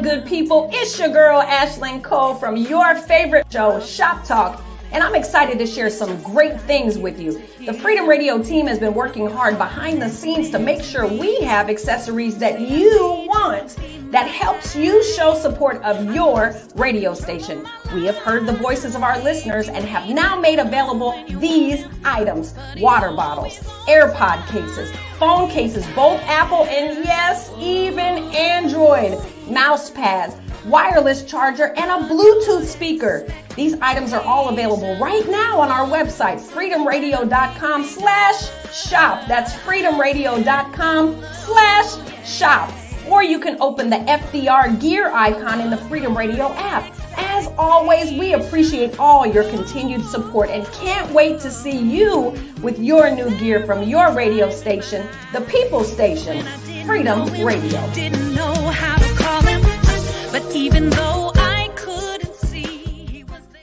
good people? It's your girl, Ashlyn Cole from your favorite show, Shop Talk. And I'm excited to share some great things with you. The Freedom Radio team has been working hard behind the scenes to make sure we have accessories that you want that helps you show support of your radio station. We have heard the voices of our listeners and have now made available these items: water bottles, AirPod cases, phone cases, both Apple and yes, even Android, mouse pads, wireless charger, and a Bluetooth speaker. These items are all available right now on our website, freedomradio.com/shop. That's freedomradio.com/shop. Or you can open the FDR gear icon in the Freedom Radio app. As always, we appreciate all your continued support and can't wait to see you with your new gear from your radio station, the People Station, Freedom Radio. Didn't know how to call him, but even though I couldn't see, he was there.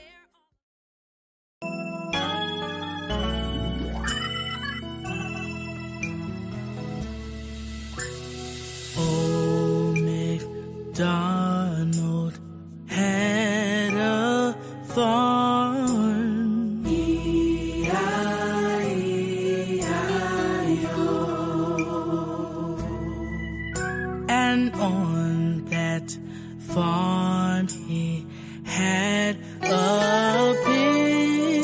Old MacDonald had a farm. E-I-E-I-O. And on that farm he had a pig.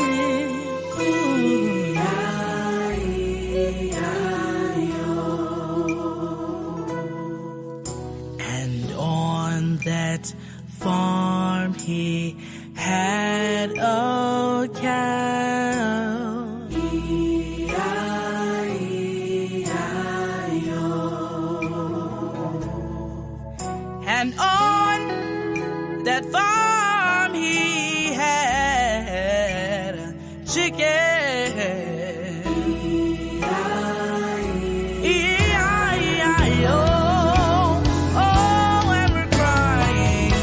And on that farm he had a cow. E-I-E-I-O. And on that farm he had a chicken. E-I-E-I-O. Oh, and we're crying.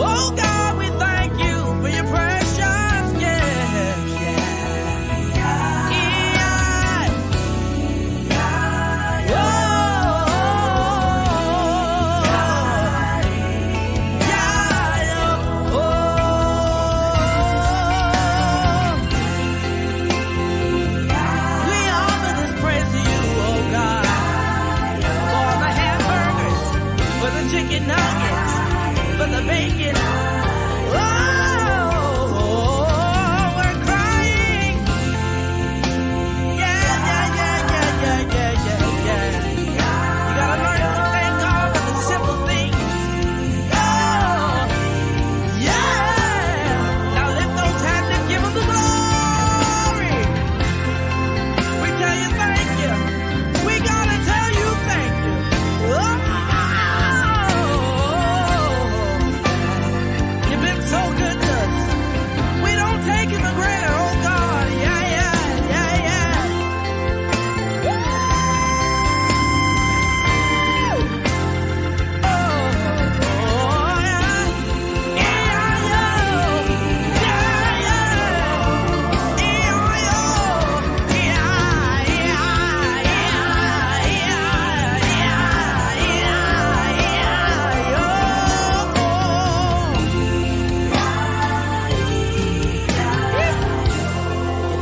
Oh, God, we thank you for your precious gift. We offer this praise to you, oh God, for the hamburgers, for the chicken nuggets, for the bacon. Oh, we're crying. Yeah. You gotta learn to thank God for the simple things. Oh, yeah. Now lift those hands and give him the glory. We tell you thank you. We gotta tell you thank you. Oh, you've been so good to us. We don't take it for granted, oh God. Yeah.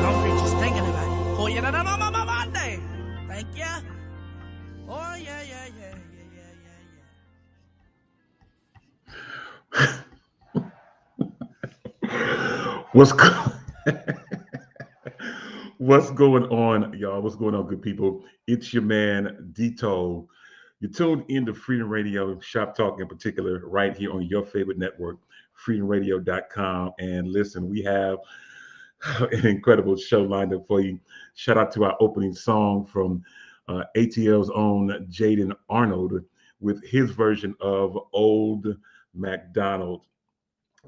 Hungry just thinking about it. Oh, yeah, Monday. Thank ya. Oh, yeah. What's going on, y'all? What's going on, good people? It's your man, Dito. You're tuned into Freedom Radio, Shop Talk in particular, right here on your favorite network, freedomradio.com. And listen, we have an incredible show lined up for you. Shout out to our opening song from ATL's own Jaden Arnold with his version of Old MacDonald.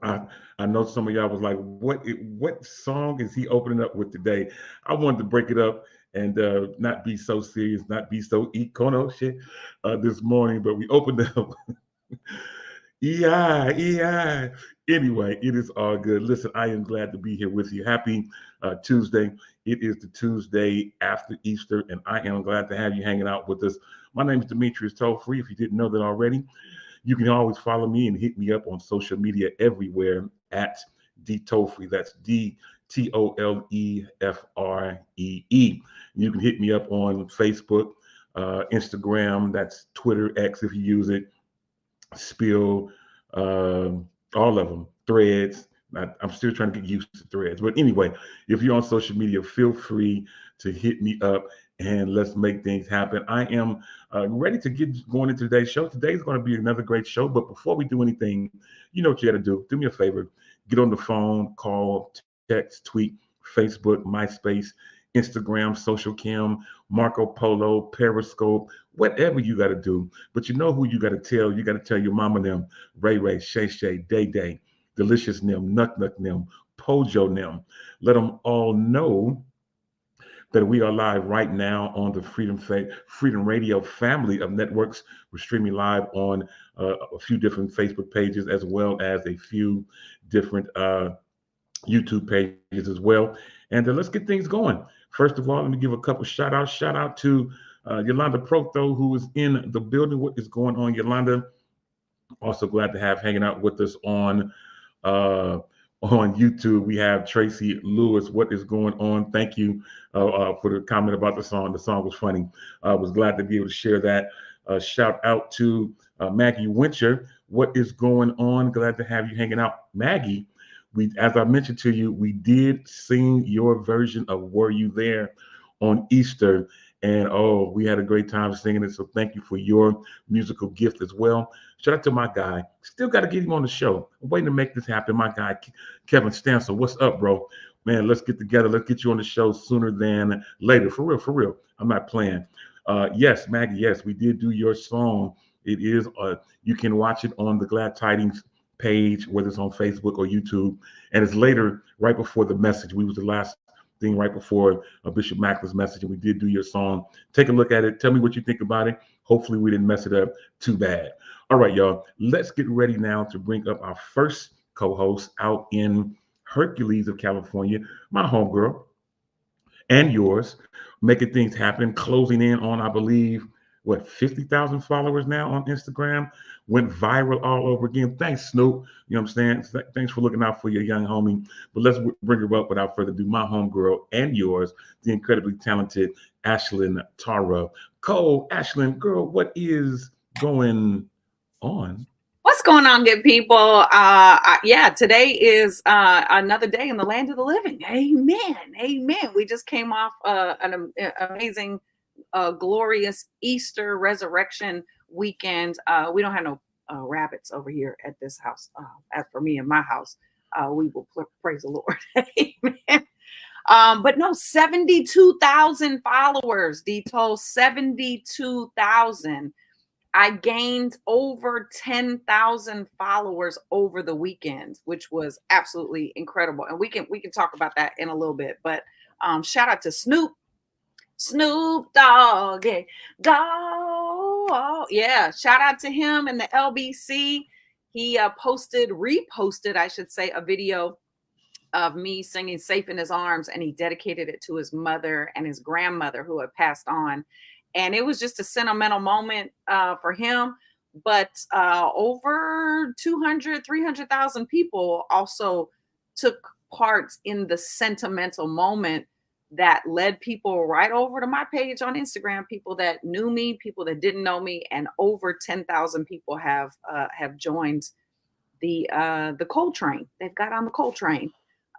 I know some of y'all was like, what song is he opening up with today? I wanted to break it up and not be so serious, not be so Econo shit this morning, but we opened up EI, Anyway, it is all good. Listen, I am glad to be here with you. Happy Tuesday. It is the Tuesday after Easter, and I am glad to have you hanging out with us. My name is Demetrius Tollfree. If you didn't know that already, you can always follow me and hit me up on social media everywhere at D Tollfree. That's DTOLEFREE. You can hit me up on Facebook, Instagram, that's Twitter, X if you use it, Spill, all of them, Threads. I'm still trying to get used to Threads. But anyway, if you're on social media, feel free to hit me up and let's make things happen. I am ready to get going into today's show. Today's going to be another great show. But before we do anything, you know what you got to do. Do me a favor. Get on the phone, call, text, tweet, Facebook, MySpace, Instagram, Social Cam, Marco Polo, Periscope, whatever you got to do. But you know who you got to tell. You got to tell your mama them, Ray Ray, Shay Shay, Day Day, Delicious them, Nuck Nuck them, Pojo them. Let them all know that we are live right now on the Freedom Radio family of networks. We're streaming live on a few different Facebook pages as well as a few different YouTube pages as well. And let's get things going. First of all, let me give a couple shout outs. Shout out to Yolanda Proto, who is in the building. What is going on, Yolanda? Also glad to have hanging out with us on YouTube. We have Tracy Lewis. What is going on? Thank you for the comment about the song. The song was funny. I was glad to be able to share that. Shout out to Maggie Wincher. What is going on? Glad to have you hanging out, Maggie. As I mentioned to you, we did sing your version of "Were You There" on Easter, and oh, we had a great time singing it. So thank you for your musical gift as well. Shout out to my guy. Still got to get him on the show. I'm waiting to make this happen. My guy, Kevin Stansel. What's up, bro? Man, let's get together. Let's get you on the show sooner than later. For real, for real. I'm not playing. Yes, Maggie. Yes, we did do your song. It is. You can watch it on the Glad Tidings page, whether it's on Facebook or YouTube, and it's later, right before the message. We was the last thing right before Bishop Mackley's message, and we did do your song. Take a look at it. Tell me what you think about it. Hopefully we didn't mess it up too bad. All right, y'all. Let's get ready now to bring up our first co-host out in Hercules of California, my homegirl and yours, making things happen, closing in on, I believe, 50,000 followers now on Instagram. Went viral all over again. Thanks, Snoop. You know what I'm saying? Thanks for looking out for your young homie. But let's bring her up without further ado. My homegirl and yours, the incredibly talented Ashlyn Tara Cole. Ashlyn, girl, what is going on? What's going on, good people? Today is another day in the land of the living. Amen. Amen. We just came off an amazing glorious Easter resurrection weekend. We don't have no rabbits over here at this house. As for me and my house, we will praise the Lord. Amen. But no, 72,000 followers, Dito, 72,000. I gained over 10,000 followers over the weekend, which was absolutely incredible. And we can talk about that in a little bit. But shout out to Snoop Dogg, go. Yeah, shout out to him and the LBC. He reposted, I should say, a video of me singing Safe in His Arms, and he dedicated it to his mother and his grandmother who had passed on. And it was just a sentimental moment for him. But over 300,000 people also took part in the sentimental moment that led people right over to my page on Instagram, people that knew me, people that didn't know me, and over 10,000 people have joined the Cole train. They've got on the Cole train.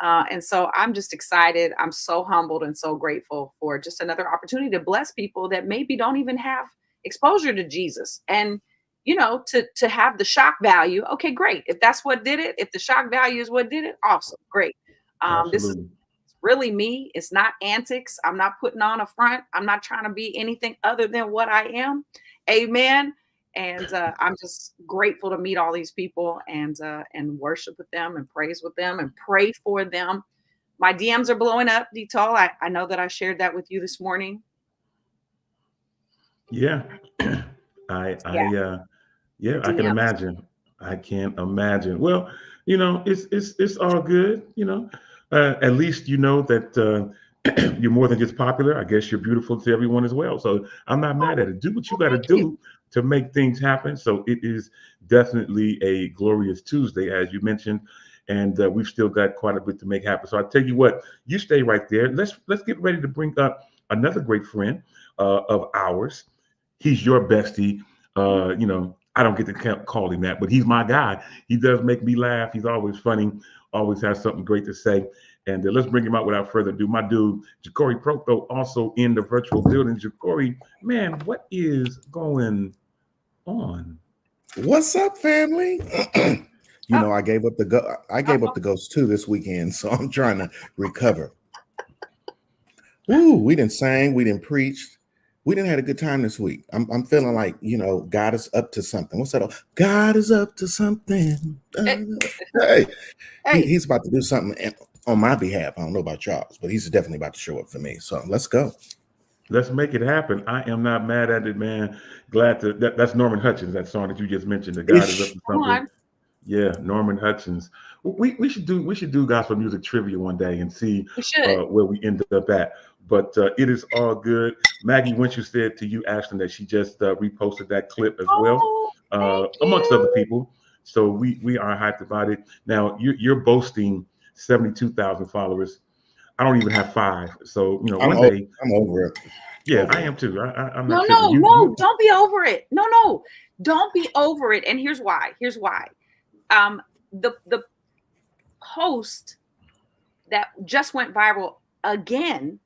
And so I'm just excited. I'm so humbled and so grateful for just another opportunity to bless people that maybe don't even have exposure to Jesus. And, you know, to have the shock value. Okay, great. If that's what did it, if the shock value is what did it, awesome, great. This is really me. It's not antics. I'm not putting on a front. I'm not trying to be anything other than what I am. Amen. And I'm just grateful to meet all these people and worship with them and praise with them and pray for them. My DMs are blowing up, Detol. I know that I shared that with you this morning. Yeah, I can imagine. I can't imagine. Well, it's all good. At least you know that you're more than just popular. I guess you're beautiful to everyone as well. So I'm not mad at it. Do what you got to Thank you. do to make things happen. So it is definitely a glorious Tuesday, as you mentioned, and we've still got quite a bit to make happen. So I tell you what, you stay right there. Let's get ready to bring up another great friend of ours. He's your bestie. I don't get to call him that, but he's my guy. He does make me laugh. He's always funny, always has something great to say. And let's bring him out without further ado. My dude, Ja'Cory Proto, also in the virtual building. Ja'Cory, man, what is going on? What's up, family? I gave up the ghost too this weekend, so I'm trying to recover. Ooh, we didn't sing, we didn't preach, we didn't have a good time this week. I'm feeling like God is up to something. What's that? God is up to something. Hey. He's about to do something on my behalf. I don't know about y'all's, but he's definitely about to show up for me. So let's go. Let's make it happen. I am not mad at it, man. Glad that's Norman Hutchins, that song that you just mentioned. The God is up to something. Yeah, Norman Hutchins. We should do gospel music trivia one day and see where we end up at. But it is all good. Maggie Winchell said to you, Ashton, that she just reposted that clip as well, amongst other people. So we are hyped about it. Now you're boasting 72,000 followers. I don't even have 5. So one day I'm over it. Yeah, I am too. I'm not. No, don't be over it. No, don't be over it. And here's why. The post that just went viral again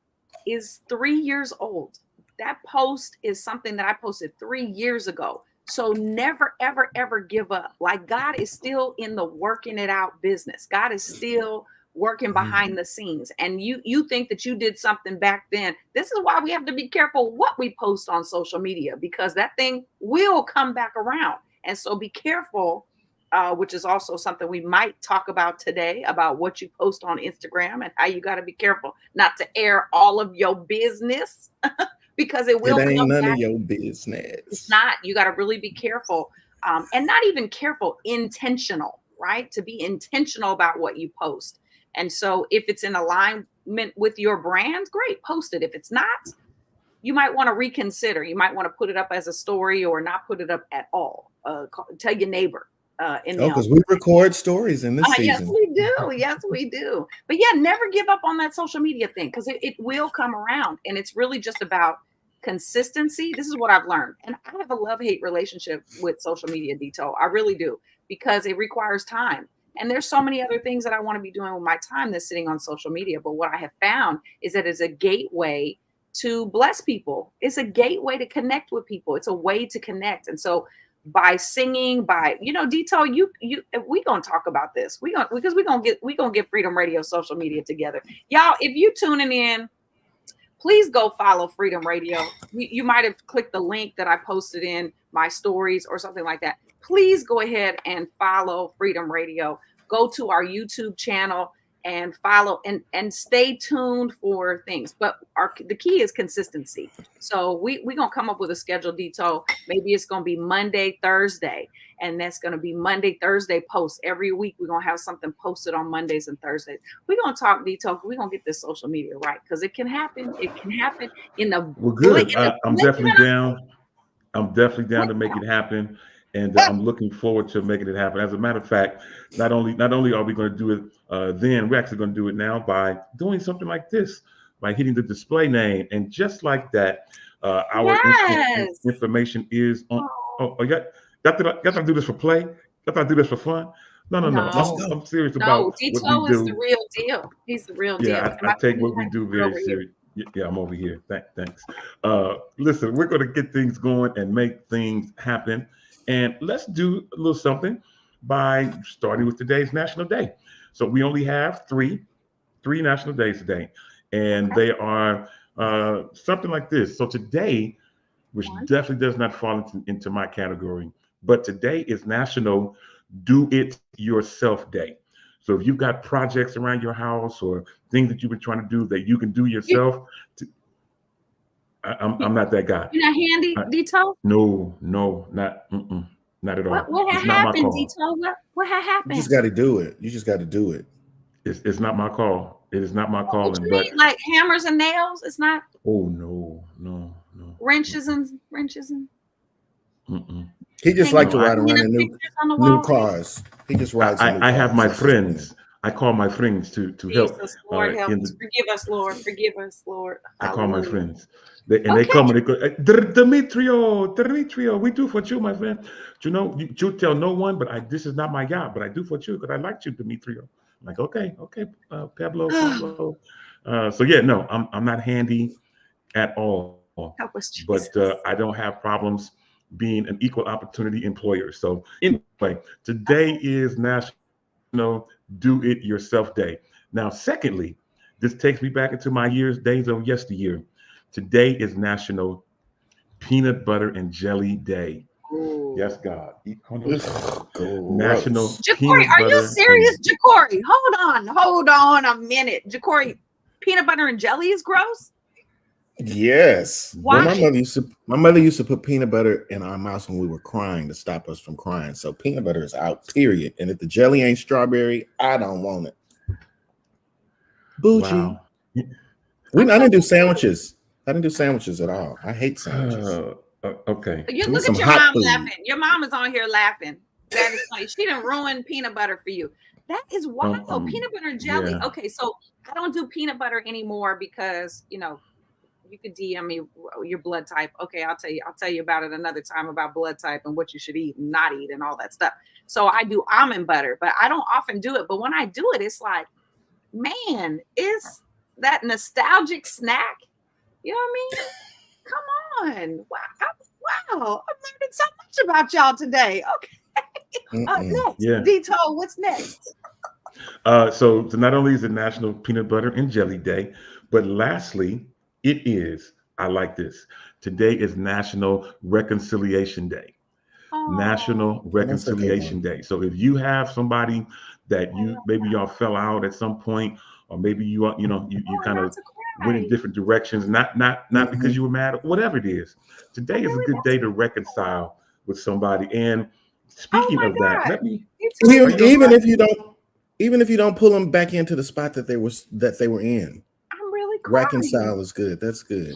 is 3 years old. That post is something that I posted 3 years ago. So never, ever, ever give up. Like, God is still in the working it out business. God is still working behind the scenes. And you think that you did something back then. This is why we have to be careful what we post on social media, because that thing will come back around. And so be careful, which is also something we might talk about today, about what you post on Instagram and how you got to be careful not to air all of your business because it will. It ain't none of your business. It's not. You got to really be careful, and not even careful, intentional, right? To be intentional about what you post. And so if it's in alignment with your brand, great, post it. If it's not, you might want to reconsider. You might want to put it up as a story or not put it up at all. Tell your neighbor. Because we record stories in this season. Yes, we do. But yeah, never give up on that social media thing, because it will come around. And it's really just about consistency. This is what I've learned. And I have a love-hate relationship with social media, Dito. I really do, because it requires time. And there's so many other things that I want to be doing with my time that's sitting on social media. But what I have found is that it's a gateway to bless people. It's a gateway to connect with people. It's a way to connect. And so by singing, Dito, we gonna talk about this. We gonna get Freedom Radio social media together. Y'all, if you tuning in, please go follow Freedom Radio. You might have clicked the link that I posted in my stories or something like that. Please go ahead and follow Freedom Radio. Go to our YouTube channel and follow and stay tuned for things. But the key is consistency. So we're going to come up with a schedule, Dito. Maybe it's going to be Monday, Thursday, and that's going to be Monday, Thursday posts. Every week we're going to have something posted on Mondays and Thursdays. We're going to talk, Dito. We're going to get this social media right, because it can happen. It can happen in the... Well, good. I'm definitely down. I'm definitely down to make it happen. And I'm looking forward to making it happen. As a matter of fact, not only are we going to do it then, we're actually going to do it now by doing something like this, by hitting the display name. And just like that, our information is on. Y'all thought I do this for play? Y'all thought I do this for fun? No. I'm serious about Dito what we do. is the real deal. He's the real deal. Yeah, I take what we do very serious. Yeah, I'm over here. Thanks. Listen, we're going to get things going and make things happen. And let's do a little something by starting with today's National Day. So we only have three national days today, and they are something like this. So today, which definitely does not fall into my category, but today is National Do It Yourself Day. So if you've got projects around your house or things that you've been trying to do that you can do yourself, I'm not that guy. You're not handy, Dito? No, not. Not at all. What had It's not my happened, call. Dito? What had You happened? just got to do it. You just got to do it. It's not my call. It is not my What calling. you But mean, like hammers and nails? It's not oh no. wrenches and. Mm-mm. He just Hanging like to No, I- ride around in pictures on the new wall. cars. He just rides in new I have cars. my That's his thing. friends. I call my friends to help. Jesus, Lord, help in us. the, Forgive us, Lord. Forgive us, Lord. I call my Hallelujah. friends. They Okay. come and they go, Demetrio, we do for you, my friend. You know, you tell no one, but this is not my job, but I do for you because I like you, Demetrio. I'm like, okay, Pablo. So yeah, no, I'm not handy at all. Help us, But Jesus. I don't have problems being an equal opportunity employer. So anyway, today is National Do It Yourself Day. Now, secondly, this takes me back into my days of yesteryear. Today is National Peanut Butter and Jelly Day. Ooh. Yes, God. National. Jacory, Peanut are you butter serious, Jacory? Hold on a minute. Jacory, peanut butter and jelly is gross? Yes. Why? Well, my mother used to put peanut butter in our mouth when we were crying to stop us from crying. So peanut butter is out, period. And if the jelly ain't strawberry, I don't want it. Bougie. Wow. I didn't do sandwiches. I didn't do sandwiches at all. I hate sandwiches. Okay. You Give me look some at your hot mom food. laughing. Your mom is on here laughing. That is funny. She didn't ruin peanut butter for you. That is wild. Peanut butter and jelly. yeah. Okay, so I don't do peanut butter anymore because you could DM me your blood type. Okay, I'll tell you about it another time about blood type and what you should eat and not eat and all that stuff. So I do almond butter, but I don't often do it. But when I do it, it's like, man, is that nostalgic snack? You know what I mean? Come on. Wow. I'm learning so much about y'all today. Okay. Next. Yeah. Dito, what's next? So not only is it National Peanut Butter and Jelly Day, but lastly, it is, I like this. Today is National Reconciliation Day. National Reconciliation Day. So if you have somebody that maybe y'all fell out at some point, or maybe you kind of went in different directions, not because you were mad, or whatever it is. Today is a good day to reconcile with somebody. And speaking of that, let me even if you don't pull them back into the spot that they were in. I'm really crying. Reconcile is good. That's good.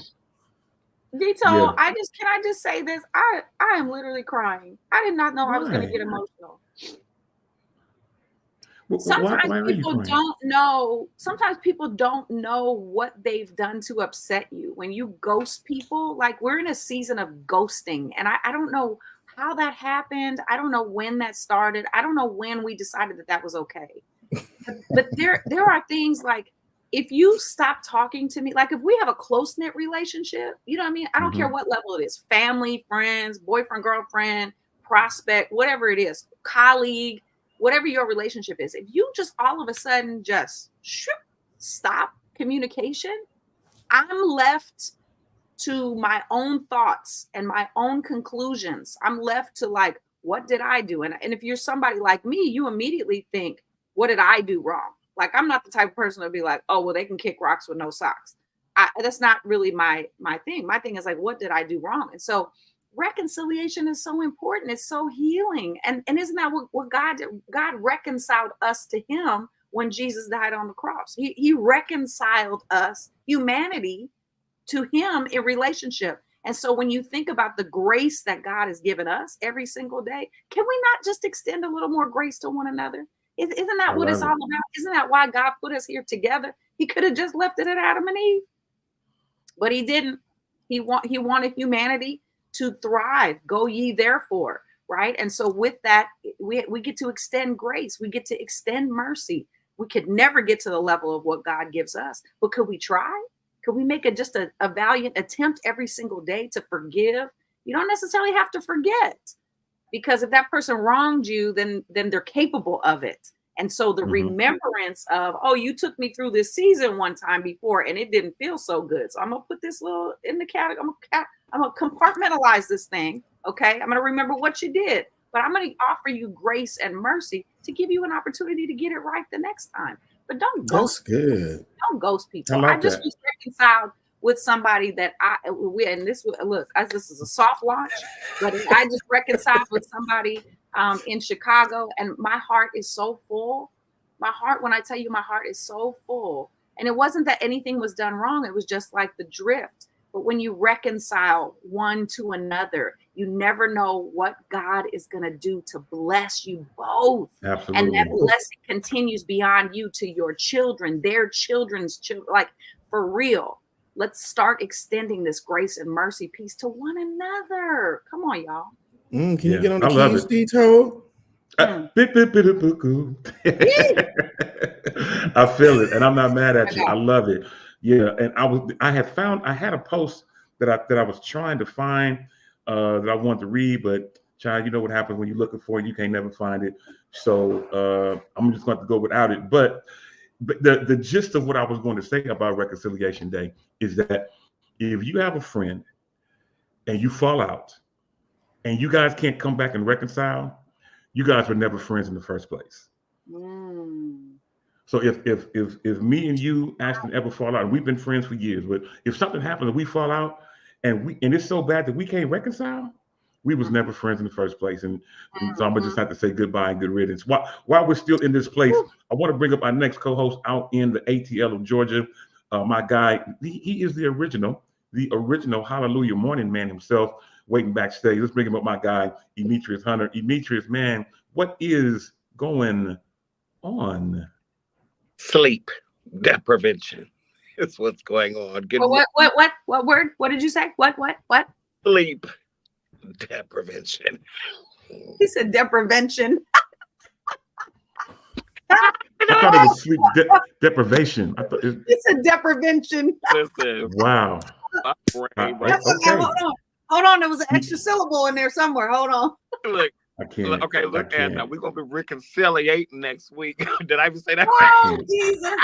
Dito, Yeah. can I just say this? I am literally crying. I did not know I was going to Why? get emotional. Why are you People crying? don't know. Sometimes people don't know what they've done to upset you. When you ghost people, like we're in a season of ghosting, and I don't know how that happened. I don't know when that started. I don't know when we decided that was okay. But there are things like, if you stop talking to me, like if we have a close-knit relationship, you know what I mean? I don't care what level it is, family, friends, boyfriend, girlfriend, prospect, whatever it is, colleague, whatever your relationship is. If you just all of a sudden just stop communication, I'm left to my own thoughts and my own conclusions. I'm left to like, what did I do? And if you're somebody like me, you immediately think, what did I do wrong? Like, I'm not the type of person to be like, oh, well, they can kick rocks with no socks. That's not really my thing. My thing is like, what did I do wrong? And so reconciliation is so important. It's so healing. And isn't that what God did? God reconciled us to him when Jesus died on the cross. He reconciled us, humanity, to him in relationship. And so when you think about the grace that God has given us every single day, can we not just extend a little more grace to one another? Isn't that what it's all about? Isn't that why God put us here together? He could have just left it at Adam and Eve, but he didn't. He wanted humanity to thrive. Go ye therefore, right? And so with that, we get to extend grace. We get to extend mercy. We could never get to the level of what God gives us, but could we try? Could we make just a valiant attempt every single day to forgive? You don't necessarily have to forget, because if that person wronged you, then they're capable of it. And so the remembrance of, oh, you took me through this season one time before and it didn't feel so good. So I'm going to put this little in the category. I'm going to compartmentalize this thing. Okay. I'm going to remember what you did, but I'm going to offer you grace and mercy to give you an opportunity to get it right the next time. But don't ghost. That's good. Don't ghost people. I like I just that. was reconciled with somebody that this is a soft launch, but I just reconciled with somebody in Chicago, and my heart is so full. When I tell you my heart is so full, and it wasn't that anything was done wrong. It was just like the drift. But when you reconcile one to another, you never know what God is going to do to bless you both. Absolutely. And that blessing continues beyond you to your children, their children's children. Like, for real, let's start extending this grace and mercy peace to one another. Come on, y'all. Can you get on the I love keys, it. Dito? I feel it, and I'm not mad at you. I love it. Yeah, and I had a post that I was trying to find that I wanted to read, but child, you know what happens when you're looking for it, you can't never find it. So I'm just going to go without it. But the gist of what I was going to say about Reconciliation Day is that if you have a friend and you fall out and you guys can't come back and reconcile, you guys were never friends in the first place. So if me and you, Ashton, ever fall out, and we've been friends for years, but if something happens and we fall out and it's so bad that we can't reconcile, we was never friends in the first place. And so I'm gonna just have to say goodbye and good riddance. While we're still in this place, I want to bring up our next co-host out in the ATL of Georgia. My guy, he is the original Hallelujah Morning Man himself, waiting backstage. Let's bring him up, my guy, Demetrius Hunter. Demetrius, man, what is going on? Sleep deprivation is what's going on. What word? What did you say? What? Sleep deprivation. He said deprivation. I thought it was sleep deprivation. I thought It's a deprivation. Listen, wow. my brain, Hold on. There was an extra syllable in there somewhere. Hold on. look, I can't. okay, look, Anna, we're gonna be reconciliating next week. Did I even say that? Oh, Jesus.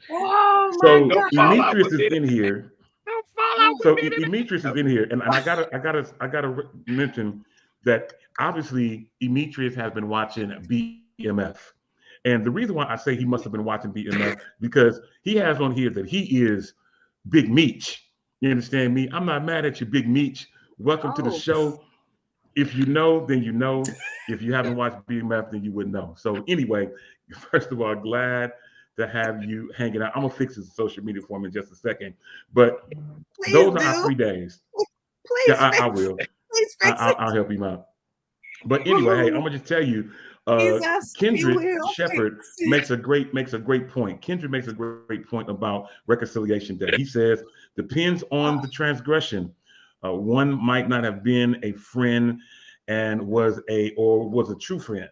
Oh, my So God. Demetrius is in here. Don't fall out So with me. Demetrius is in here, and I gotta mention that obviously Demetrius has been watching BMF, and the reason why I say he must have been watching BMF because he has on here that he is Big Meech. You understand me? I'm not mad at you, Big Meech. Welcome to the show. If you know, then you know. If you haven't watched BMF, then you wouldn't know. So anyway, first of all, glad to have you hanging out. I'm gonna fix his social media for him in just a second. But Please those do. are our 3 days. Please, Yeah, I will. Please fix it. I'll help him out. But anyway, hey, I'm gonna just tell you, Jesus, Kendrick you will Shepard fix it. makes a great point. Kendrick makes a great point about Reconciliation Day. He says, depends on the transgression. One might not have been a friend and was a true friend.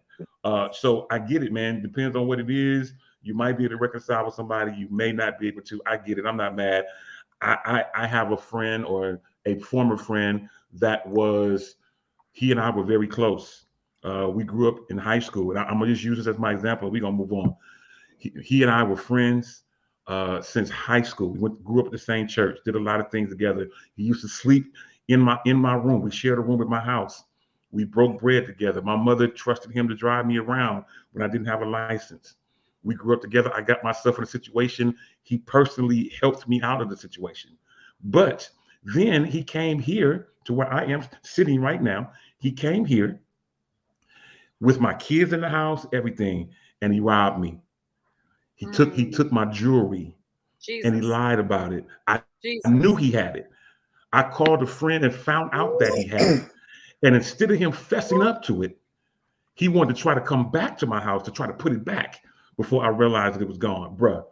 So I get it, man. Depends on what it is. You might be able to reconcile with somebody. You may not be able to. I get it. I'm not mad. I have a friend or a former friend that he and I were very close. We grew up in high school, and I'm gonna just use this as my example. We're gonna move on. He and I were friends since high school. We grew up at the same church, did a lot of things together. He used to sleep in my room. We shared a room at my house. We broke bread together. My mother trusted him to drive me around when I didn't have a license. We grew up together. I got myself in a situation. He personally helped me out of the situation. But then he came here to where I am sitting right now. He came here with my kids in the house, everything, and he robbed me. He took my jewelry. Jesus. And he lied about it. I Jesus. knew he had it. I called a friend and found out that he had it. And instead of him fessing up to it, he wanted to try to come back to my house to try to put it back before I realized that it was gone, bruh.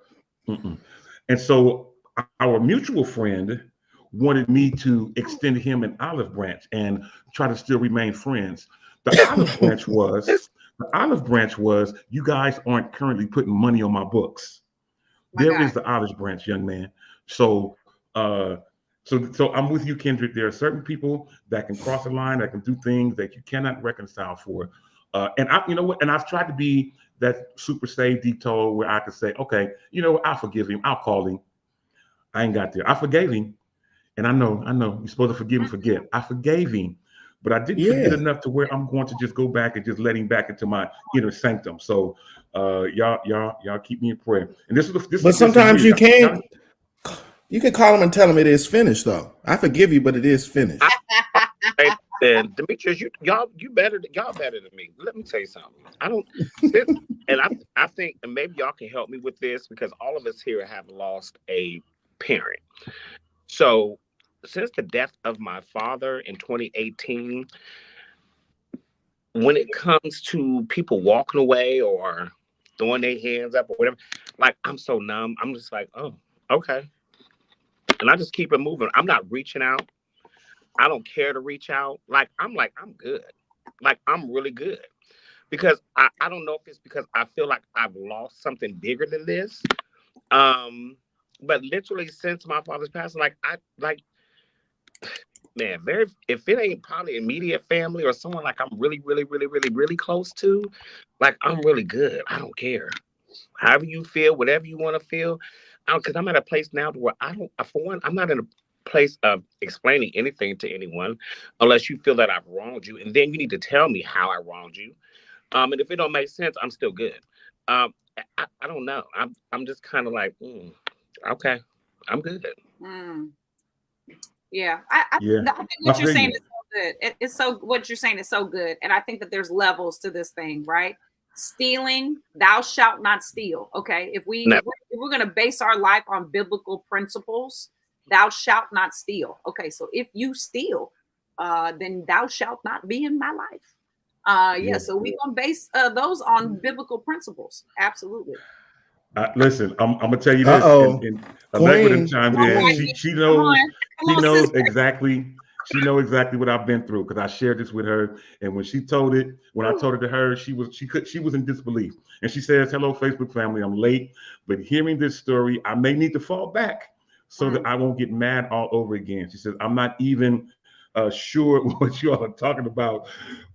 And so our mutual friend wanted me to extend him an olive branch and try to still remain friends. The olive branch was, you guys aren't currently putting money on my books. There is the olive branch, young man. So I'm with you, Kendrick. There are certain people that can cross a line, that can do things that you cannot reconcile for. And I've tried to be that super saved Dito where I could say, okay, you know what, I'll forgive him. I'll call him. I ain't got there. I forgave him. And I know you're supposed to forgive and forget. I forgave him, but I didn't forget enough to where I'm going to just go back and just let him back into my inner sanctum. So y'all keep me in prayer. And this is but sometimes you can't. You can call him and tell him it is finished, though. I forgive you, but it is finished. And Demetrius, y'all better than me. Let me tell you something. I think, and maybe y'all can help me with this, because all of us here have lost a parent. So since the death of my father in 2018, when it comes to people walking away or throwing their hands up or whatever, like, I'm so numb. I'm just like, oh, okay. And I just keep it moving. I'm not reaching out. I don't care to reach out. I'm good. Like, I'm really good. Because I don't know if it's because I feel like I've lost something bigger than this. But literally since my father's passing, man, if it ain't probably immediate family or someone like I'm really, really, really, really, really close to, like, I'm really good. I don't care. However you feel, whatever you want to feel. Because I'm at a place now where I'm not in a place of explaining anything to anyone unless you feel that I've wronged you. And then you need to tell me how I wronged you. And if it don't make sense, I'm still good. I don't know. I'm just kind of like, okay, I'm good. Yeah, I think what you're saying is so good. What you're saying is so good, and I think that there's levels to this thing, right? Stealing, thou shalt not steal. Okay, if we're going to base our life on biblical principles, thou shalt not steal. Okay, so if you steal, then thou shalt not be in my life. So we're going to base those on biblical principles. Absolutely. Listen, I'm gonna tell you this. And Allegra chimed in. She knows exactly. She knows exactly what I've been through, because I shared this with her. And when I told it to her, she was in disbelief. And she says, "Hello, Facebook family. I'm late, but hearing this story, I may need to fall back so that I won't get mad all over again." She says, "I'm not even sure what you all are talking about,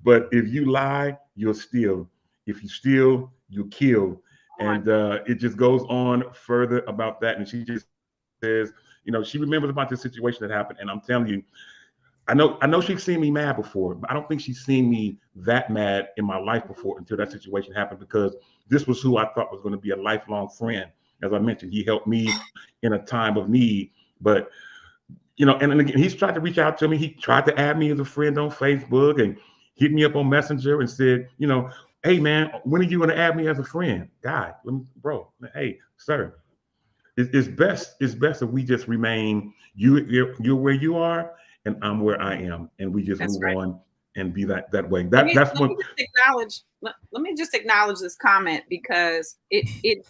but if you lie, you'll steal. If you steal, you kill." And it just goes on further about that. And she just says, she remembers about this situation that happened. And I'm telling you, I know she's seen me mad before, but I don't think she's seen me that mad in my life before until that situation happened, because this was who I thought was going to be a lifelong friend. As I mentioned, he helped me in a time of need. But, and again, he's tried to reach out to me. He tried to add me as a friend on Facebook and hit me up on Messenger and said, "Hey man, when are you going to add me as a friend?" Guy, hey, sir, it's best if we just remain, you're where you are and I'm where I am, and we just move on and be that way. Let me just acknowledge this comment, because it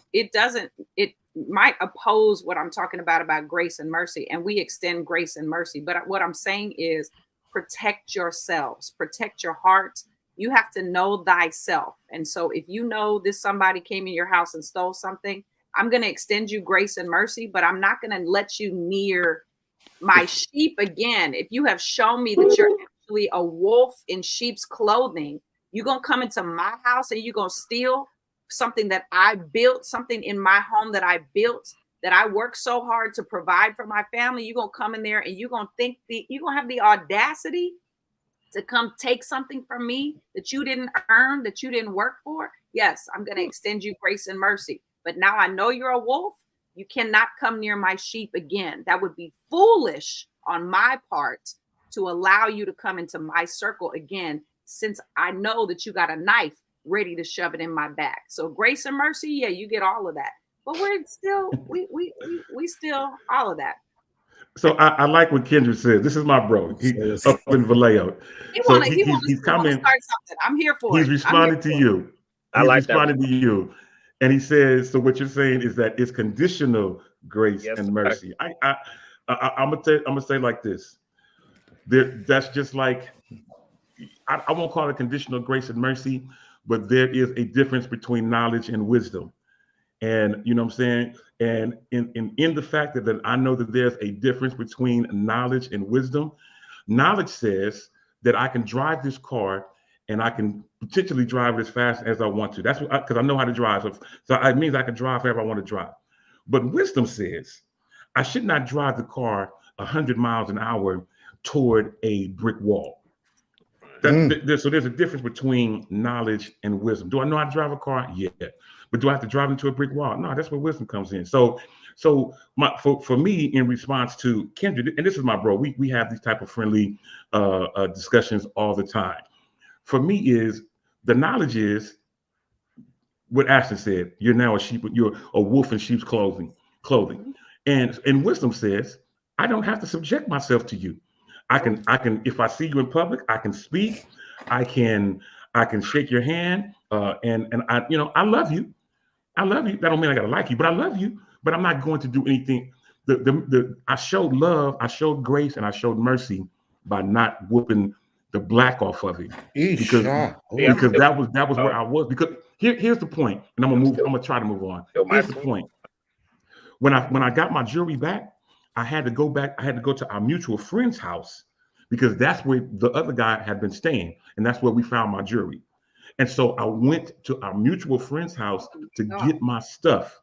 might oppose what I'm talking about grace and mercy, and we extend grace and mercy. But what I'm saying is, protect yourselves, protect your heart. You have to know thyself. And so if you know somebody came in your house and stole something, I'm going to extend you grace and mercy, but I'm not going to let you near my sheep again. If you have shown me that you're actually a wolf in sheep's clothing, you're going to come into my house and you're going to steal something that I built, something in my home that I built, that I worked so hard to provide for my family. You're going to come in there and you're going to have the audacity to come take something from me that you didn't earn, that you didn't work for. Yes, I'm going to extend you grace and mercy. But now I know you're a wolf. You cannot come near my sheep again. That would be foolish on my part to allow you to come into my circle again, since I know that you got a knife ready to shove it in my back. So grace and mercy, yeah, you get all of that. But we're still, we still all of that. So I like what Kendra said. This is my bro. He's up in Vallejo. He's coming. Start something. I'm here for it. He's responding to you. I like that. Responding to you. And he says, so what you're saying is that it's conditional grace and mercy. I'm gonna say like this. That's just like, I won't call it conditional grace and mercy, but there is a difference between knowledge and wisdom. And you know what I'm saying? And in the fact that I know that there's a difference between knowledge and wisdom. Knowledge says that I can drive this car and I can potentially drive it as fast as I want to. That's because I know how to drive. So it means I can drive wherever I want to drive. But wisdom says I should not drive the car 100 miles an hour toward a brick wall. So there's a difference between knowledge and wisdom. Do I know how to drive a car? Yeah. But do I have to drive into a brick wall? No, that's where wisdom comes in. So So for me, in response to Kendra, and this is my bro, we have these type of friendly discussions all the time. For me, is the knowledge is what Ashton said. You're now a sheep. You're a wolf in sheep's clothing. And wisdom says, I don't have to subject myself to you. I can if I see you in public, I can speak. I can shake your hand. And I I love you. I love you. That don't mean I gotta like you, but I love you. But I'm not going to do anything. I showed love, I showed grace, and I showed mercy by not whooping the black off of it. Because that was where I was. Because here's the point, and I'm gonna try to move on. Here's the point. When I got my jewelry back, I had to go to our mutual friend's house because that's where the other guy had been staying, and that's where we found my jewelry. And so I went to our mutual friend's house to get my stuff.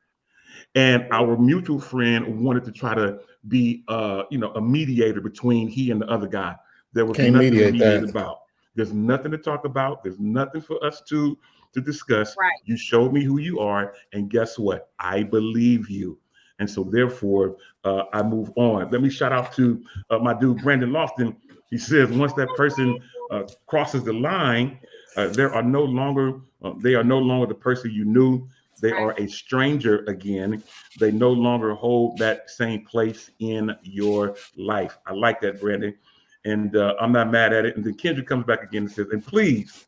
And our mutual friend wanted to try to be a mediator between he and the other guy. There was nothing to mediate about. There's nothing to talk about. There's nothing for us to discuss. Right. You showed me who you are, and guess what? I believe you. And so therefore, I move on. Let me shout out to my dude, Brandon Lofton. He says, once that person crosses the line, they are no longer the person you knew. They are a stranger again. They no longer hold that same place in your life. I like that, Brandon. And I'm not mad at it. And then Kendra comes back again and says, and please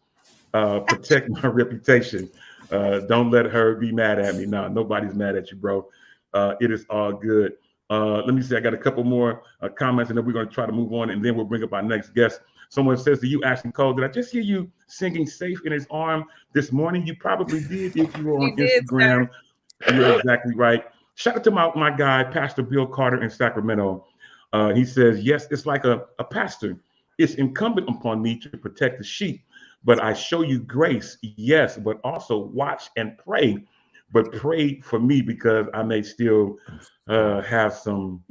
protect my reputation. Don't let her be mad at me. No, nobody's mad at you, bro. It is all good. Let me see. I got a couple more comments, and then we're going to try to move on, and then we'll bring up our next guest. Someone says to you, Ashton Cole, did I just hear you singing Safe in His Arm this morning? You probably did if you were on Instagram. You're exactly right. Shout out to my guy, Pastor Bill Carter in Sacramento. He says, yes, it's like a pastor. It's incumbent upon me to protect the sheep, but I show you grace, yes, but also watch and pray. But pray for me because I may still have some.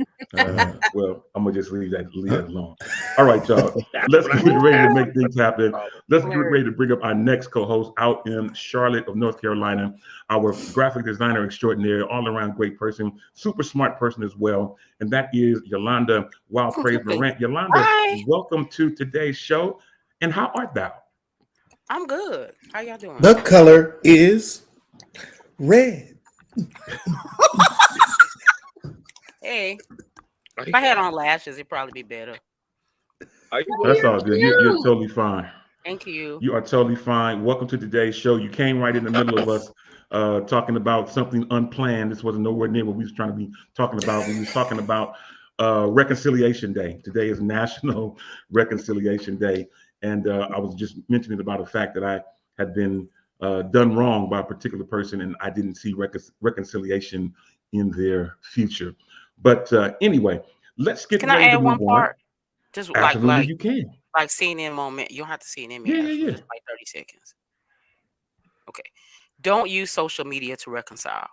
Well, I'm gonna just leave that alone. All right, y'all. Let's get ready to make things happen. Let's get ready to bring up our next co-host out in Charlotte of North Carolina. Our graphic designer extraordinaire, all-around great person, super smart person as well, and that is Yolanda Wild Praise Morant. Yolanda, welcome to today's show. And how art thou? I'm good. How y'all doing? The color is red. Hey, if I had on lashes, it'd probably be better. That's all good. You're totally fine. Thank you. You are totally fine. Welcome to today's show. You came right in the middle of us talking about something unplanned. This wasn't nowhere near what we was trying to be talking about. We was talking about Reconciliation Day. Today is National Reconciliation Day. And I was just mentioning about the fact that I had been done wrong by a particular person, and I didn't see reconciliation in their future. But anyway, let's get ready to move on. Can I add one part? Just Absolutely, you can. Like CNN moment. You don't have to see it in me. Yeah. Just like 30 seconds. Okay. Don't use social media to reconcile.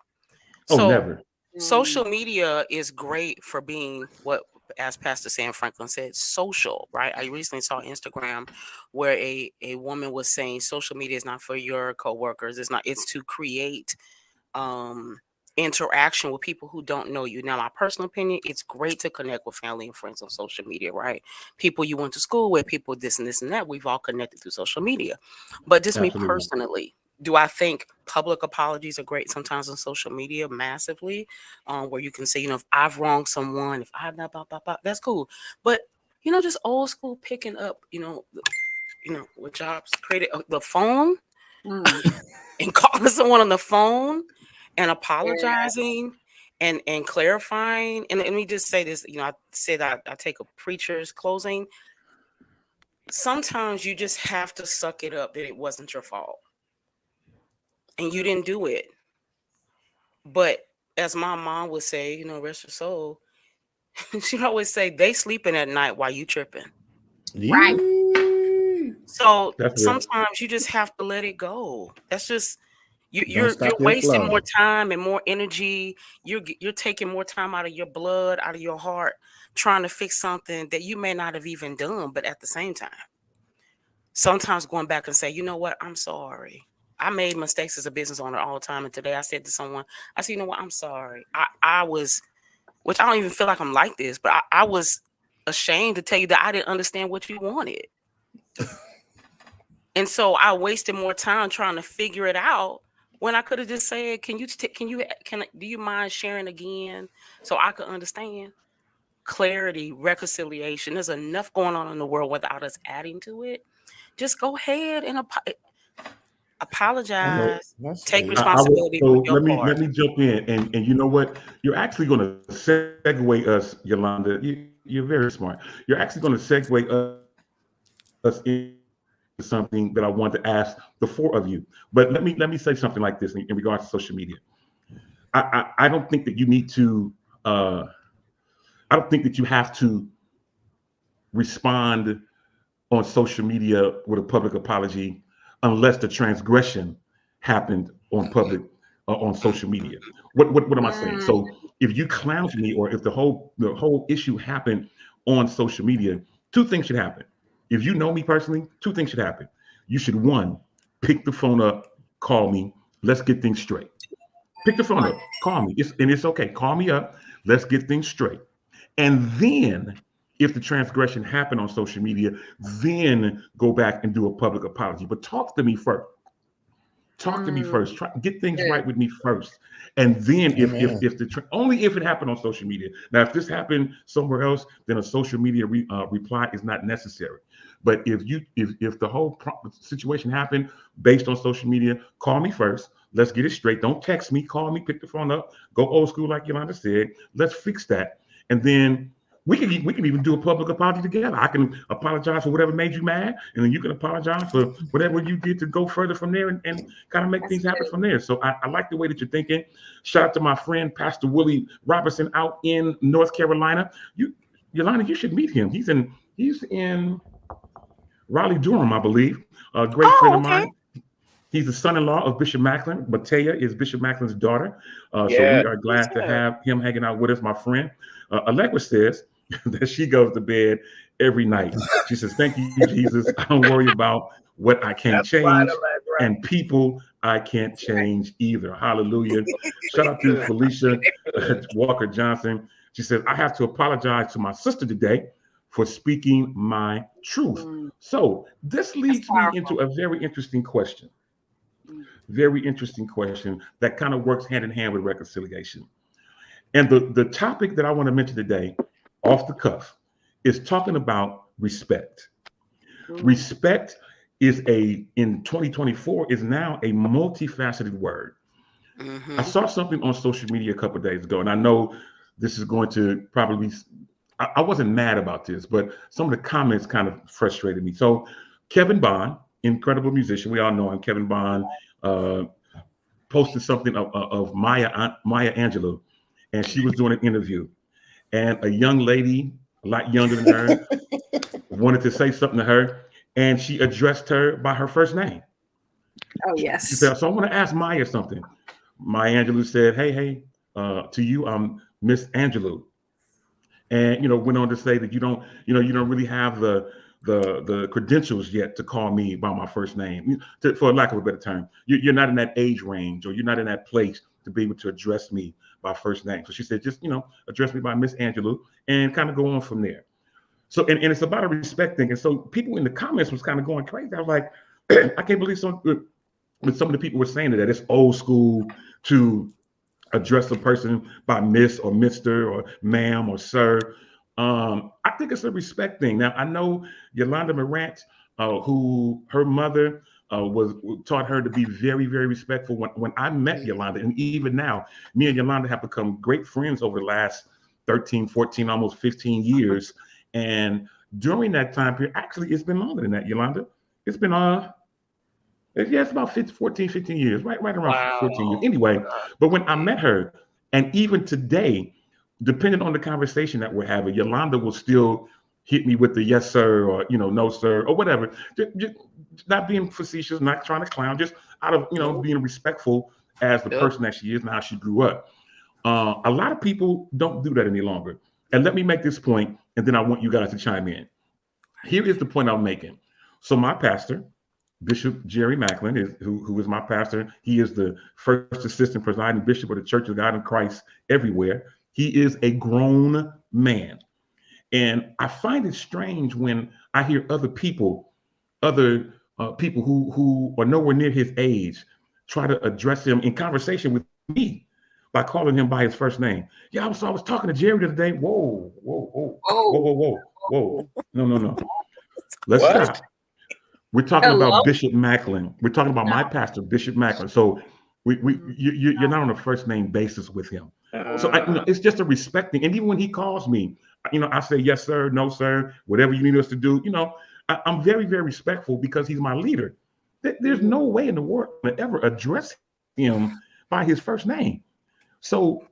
Never. Social media is great for being what, as Pastor Sam Franklin said, social, right? I recently saw Instagram where a woman was saying social media is not for your coworkers. It's to create interaction with people who don't know you. Now, my personal opinion, it's great to connect with family and friends on social media, right? People you went to school with, people this and this and that. We've all connected through social media. But just me personally, do I think public apologies are great sometimes on social media massively, where you can say, if I've wronged someone, if I've not, that's cool. But, just old school picking up, what Jobs created, the phone and calling someone on the phone and apologizing and clarifying. And let me just say this, I said I take a preacher's closing. Sometimes you just have to suck it up that it wasn't your fault. And you didn't do it. But as my mom would say, rest your soul, she'd always say, they sleeping at night while you tripping. Right. So sometimes you just have to let it go. That's just, you're wasting more time and more energy. You're taking more time out of your blood, out of your heart, trying to fix something that you may not have even done. But at the same time, sometimes going back and say, you know what, I'm sorry. I made mistakes as a business owner all the time. And today I said to someone, I said, you know what? I'm sorry. I was, which I don't even feel like I'm like this, but I was ashamed to tell you that I didn't understand what you wanted. And so I wasted more time trying to figure it out when I could have just said, do you mind sharing again so I could understand? Clarity, reconciliation. There's enough going on in the world without us adding to it. Just go ahead and apologize. Take responsibility for your part. Let me jump in, and you know what? You're actually going to segue us, Yolanda. You're very smart. You're actually going to segue us into something that I want to ask the four of you. But let me say something like this in regards to social media. I don't think that you need to. I don't think that you have to respond on social media with a public apology unless the transgression happened on public on social media. What am I saying? So if you clowned me, or if the whole issue happened on social media, two things should happen. If you know me personally, two things should happen. You should, one, pick the phone up, call me, let's get things straight. Pick the phone up, call me, it's okay. Call me up, let's get things straight. And then, if the transgression happened on social media, then go back and do a public apology. But talk to me first. Talk to me first. Try get things right with me first. And then, only if it happened on social media. Now, if this happened somewhere else, then a social media reply is not necessary. But if the whole situation happened based on social media, call me first. Let's get it straight. Don't text me. Call me. Pick the phone up. Go old school, like Yolanda said. Let's fix that. And then we can even do a public apology together. I can apologize for whatever made you mad, and then you can apologize for whatever you did to go further from there and kind of make things happen from there. So I like the way that you're thinking. Shout out to my friend Pastor Willie Robertson out in North Carolina. Yolanda, you should meet him. He's in Raleigh-Durham, I believe. A great friend of mine. He's the son-in-law of Bishop Macklin. Matea is Bishop Macklin's daughter. So we are glad to have him hanging out with us, my friend. Allegra says that she goes to bed every night. She says, thank you, Jesus. I don't worry about what I can't change, and people I can't change either. Hallelujah. Shout out to Felicia Walker Johnson. She says, I have to apologize to my sister today for speaking my truth. So this leads me into a very interesting question. Very interesting question that kind of works hand in hand with reconciliation. And the topic that I want to mention today, off the cuff, is talking about respect. Respect is in 2024 is now a multifaceted word. I saw something on social media a couple of days ago, and I know this is going to probably, I wasn't mad about this, but some of the comments kind of frustrated me. So Kevin Bond, incredible musician, we all know him, Kevin Bond, posted something of Maya Angelou, and she was doing an interview, and a young lady, a lot younger than her, wanted to say something to her, and she addressed her by her first name. Oh, yes. She said, so I want to ask Maya something. Maya Angelou said, hey, to you, I'm Miss Angelou. And, went on to say that you don't really have the credentials yet to call me by my first name, for lack of a better term. You're not in that age range, or you're not in that place to be able to address me by first name. So she said, just, address me by Miss Angelou, and kind of go on from there. So, and it's about a respect thing. And so people in the comments was kind of going crazy. I was like, I can't believe some of the people were saying that it's old school to address a person by Miss or Mr. or ma'am or sir. I think it's a respect thing. Now, I know Yolanda Morant, who her mother taught her to be very, very respectful. When I met Yolanda, and even now, me and Yolanda have become great friends over the last 13, 14, almost 15 years. And during that time period, actually, it's been longer than that, Yolanda. It's been, it's about 14, 15 years, right around 14 years. Anyway, but when I met her, and even today, depending on the conversation that we're having, Yolanda will still hit me with the yes, sir, or, no, sir, or whatever. Just not being facetious, not trying to clown, just out of, being respectful as the person that she is and how she grew up. A lot of people don't do that any longer. And let me make this point, and then I want you guys to chime in. Here is the point I'm making. So my pastor, Bishop Jerry Macklin, who is my pastor. He is the first assistant presiding bishop of the Church of God in Christ everywhere. He is a grown man. And I find it strange when I hear other people who are nowhere near his age try to address him in conversation with me by calling him by his first name. Yeah, I was talking to Jerry the other day. Whoa. No. Let's stop. We're talking about Bishop Macklin. We're talking about my pastor, Bishop Macklin. So you're not on a first name basis with him. So it's just a respecting. And even when he calls me, I say, yes, sir, no, sir, whatever you need us to do. I'm very, very respectful because he's my leader. There's no way in the world to ever address him by his first name. So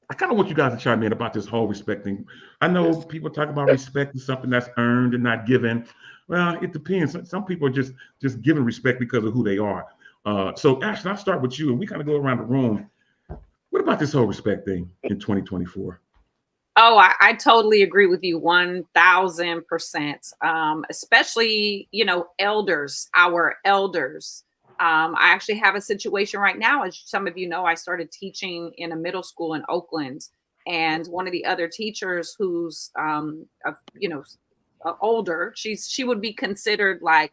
I kind of want you guys to chime in about this whole respect thing. I know people talk about respect is something that's earned and not given. Well, it depends. Some people are just giving respect because of who they are. So Ashley, I'll start with you, and we kind of go around the room. What about this whole respect thing in 2024? Oh, I totally agree with you 1000%. Especially, elders, our elders. I actually have a situation right now. As some of you know, I started teaching in a middle school in Oakland, and one of the other teachers who's, older, she would be considered like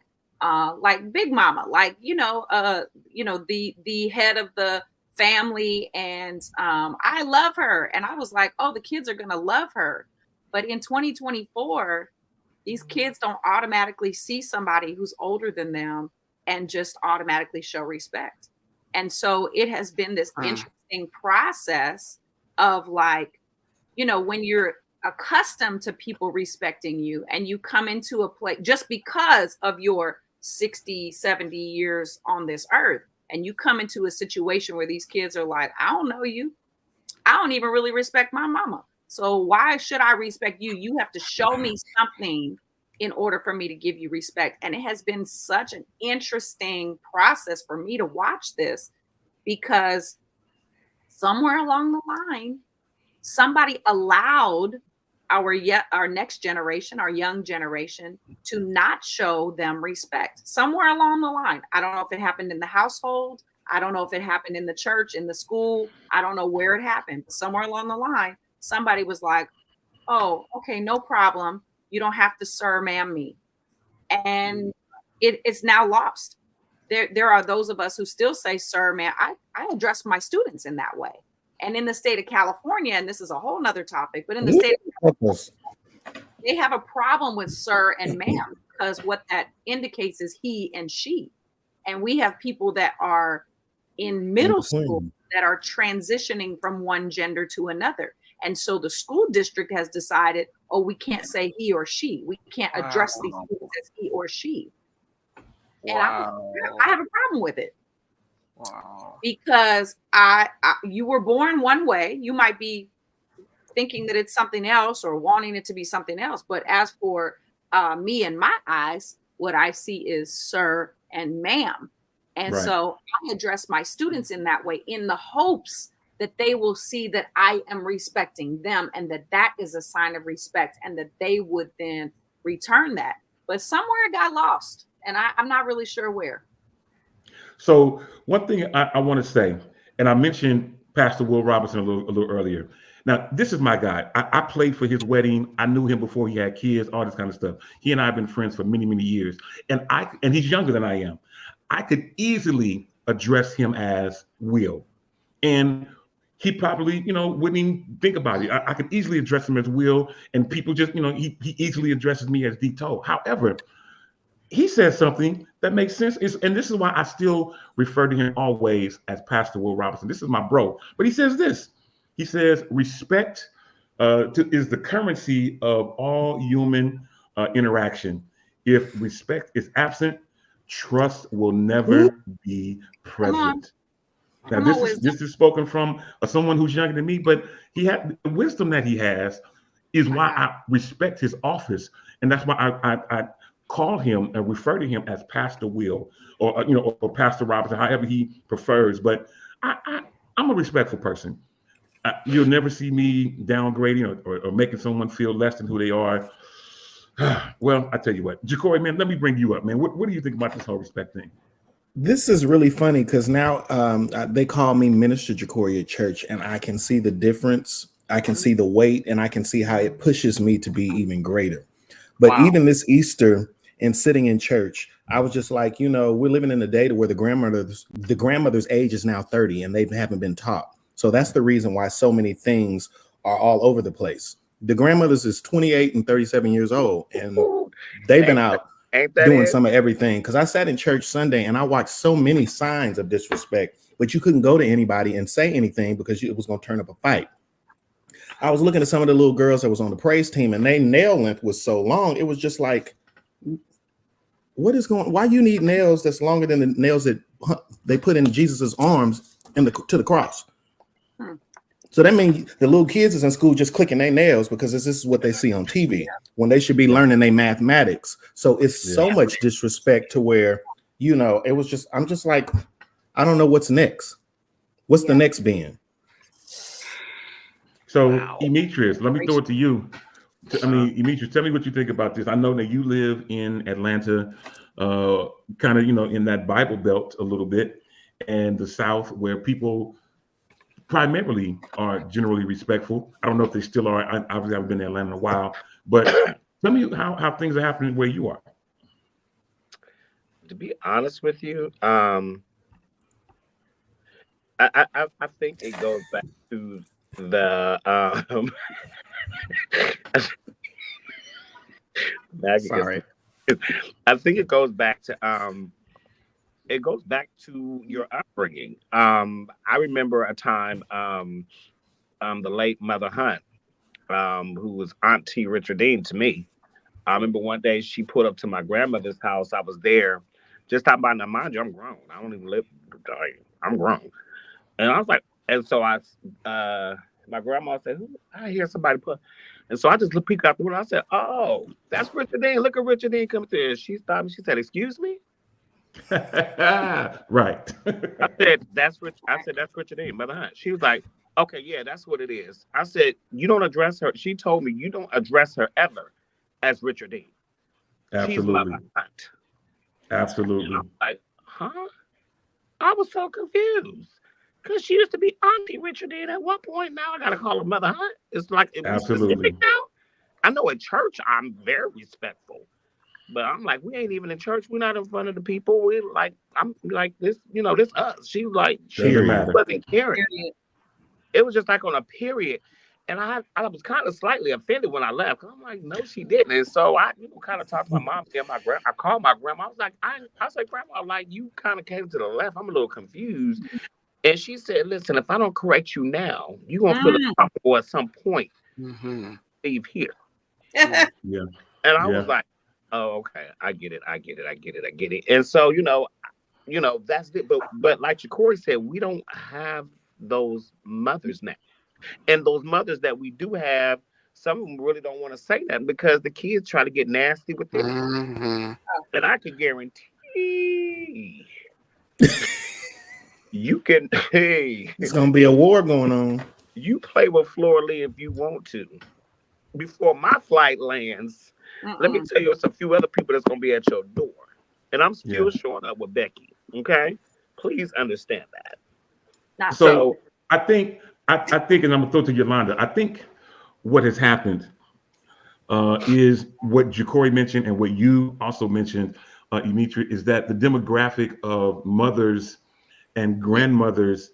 big mama, the head of the family. And I love her. And I was like, oh, the kids are going to love her. But in 2024, these kids don't automatically see somebody who's older than them and just automatically show respect. And so it has been this interesting process of when you're accustomed to people respecting you and you come into a place just because of your 60, 70 years on this earth, and you come into a situation where these kids are like, I don't know you. I don't even really respect my mama. So why should I respect you? You have to show me something in order for me to give you respect. And it has been such an interesting process for me to watch this, because somewhere along the line, somebody allowed our next generation, our young generation, to not show them respect somewhere along the line. I don't know if it happened in the household. I don't know if it happened in the church, in the school. I don't know where it happened. Somewhere along the line, somebody was like, oh, okay, no problem. You don't have to sir, ma'am me. And it's now lost. There are those of us who still say, sir, ma'am. I address my students in that way. And in the state of California, and this is a whole nother topic, but in the state of California, they have a problem with sir and ma'am, because what that indicates is he and she. And we have people that are in middle school that are transitioning from one gender to another. And so the school district has decided, oh, we can't say he or she. We can't address these students as he or she. And I have a problem with it. Wow. Because you were born one way. You might be thinking that it's something else or wanting it to be something else. But as for me and my eyes, what I see is sir and ma'am. And so I address my students in that way in the hopes that they will see that I am respecting them and that is a sign of respect and that they would then return that. But somewhere it got lost, and I'm not really sure where. So one thing I want to say, and I mentioned Pastor Will Robinson a little earlier. Now, this is my guy. I played for his wedding. I knew him before he had kids, all this kind of stuff. He and I have been friends for many, many years. And he's younger than I am. I could easily address him as Will. And he probably, wouldn't even think about it. I could easily address him as Will. And people just, he easily addresses me as Dito. However, he says something that makes sense. And this is why I still refer to him always as Pastor Will Robinson. This is my bro. But he says this. He says, respect is the currency of all human interaction. If respect is absent, trust will never be present. Now, this is spoken from someone who's younger than me, but he had the wisdom that he has is why I respect his office. And that's why I call him and refer to him as Pastor Will or Pastor Robinson, however he prefers. But I'm a respectful person. You'll never see me downgrading or making someone feel less than who they are. Well, I tell you what, Jacory, man, let me bring you up, man. What do you think about this whole respect thing? This is really funny because now they call me Minister Jacory at church, and I can see the difference. I can see the weight, and I can see how it pushes me to be even greater. But even this Easter and sitting in church, I was just like, we're living in a day where the grandmother's age is now 30 and they haven't been taught. So that's the reason why so many things are all over the place. The grandmothers is 28 and 37 years old, and they've been out doing some of everything. Because I sat in church Sunday and I watched so many signs of disrespect, but you couldn't go to anybody and say anything because it was going to turn up a fight. I was looking at some of the little girls that was on the praise team, and their nail length was so long. It was just like, why you need nails that's longer than the nails that they put in Jesus's arms to the cross? So that means the little kids is in school just clicking their nails because this is what they see on TV when they should be learning their mathematics. So it's so much disrespect to where, it was just, I'm just like, I don't know what's next. What's the next being? So, Demetrius, let me throw it to you. Demetrius, tell me what you think about this. I know that you live in Atlanta, kind of, in that Bible Belt a little bit, and the South, where people primarily are generally respectful. I don't know if they still are. I obviously haven't been to Atlanta in a while, but tell me how things are happening where you are. To be honest with you, I think it goes back to the Sorry. I think it goes back to your upbringing. I remember a time the late Mother Hunt, who was Auntie Richardine to me. I remember one day she pulled up to my grandmother's house. I was there just talking about, now mind you, I'm grown. I don't even live, I'm grown. And I was like, and so my grandma said, I hear somebody put, and so I just peeked out the window. I said, oh, that's Richardine. Look at Richardine coming through. She stopped me. She said, excuse me? Right. I said, that's Richardine, Mother Hunt. She was like, okay, yeah, that's what it is. I said, you don't address her. She told me you don't address her ever as Richardine. Absolutely. She's Mother Hunt. Absolutely. I was like, huh? I was so confused. Because she used to be Auntie Richardine at one point. Now I got to call her Mother Hunt. It's like, it's absolutely now. I know at church I'm very respectful. But I'm like, we ain't even in church. We're not in front of the people. We like, I'm like, this, this us. She was like, she wasn't caring. It was just like on a period. And I was kind of slightly offended when I left. I'm like, no, she didn't. And so I kind of talked to my mom and my grandma. I called my grandma. I was like, I said, Grandma, like, you kind of came to the left. I'm a little confused. And she said, listen, if I don't correct you now, you're going to feel uncomfortable at some point. Leave here. Yeah. And I was like, oh, okay. I get it. And so, that's it. But like Jacory said, we don't have those mothers now. And those mothers that we do have, some of them really don't want to say that because the kids try to get nasty with it. And I can guarantee you can, it's gonna be a war going on. You play with Flora Lee if you want to. Before my flight lands, let me tell you, it's a few other people that's gonna be at your door, and I'm still showing up with Becky. Okay, please understand that. So I think, and I'm gonna throw to Yolanda. I think what has happened is what Jacory mentioned and what you also mentioned, Demetri, is that the demographic of mothers and grandmothers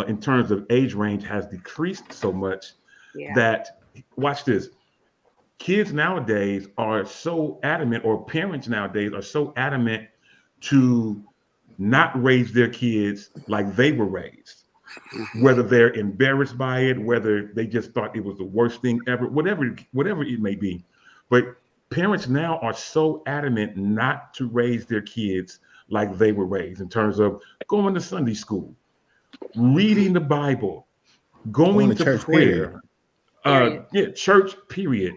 in terms of age range has decreased so much that, watch this, kids nowadays are so adamant, or parents nowadays are so adamant to not raise their kids like they were raised, whether they're embarrassed by it, whether they just thought it was the worst thing ever, whatever it may be. But parents now are so adamant not to raise their kids like they were raised in terms of going to Sunday school, reading the Bible, going to church, prayer, church, period.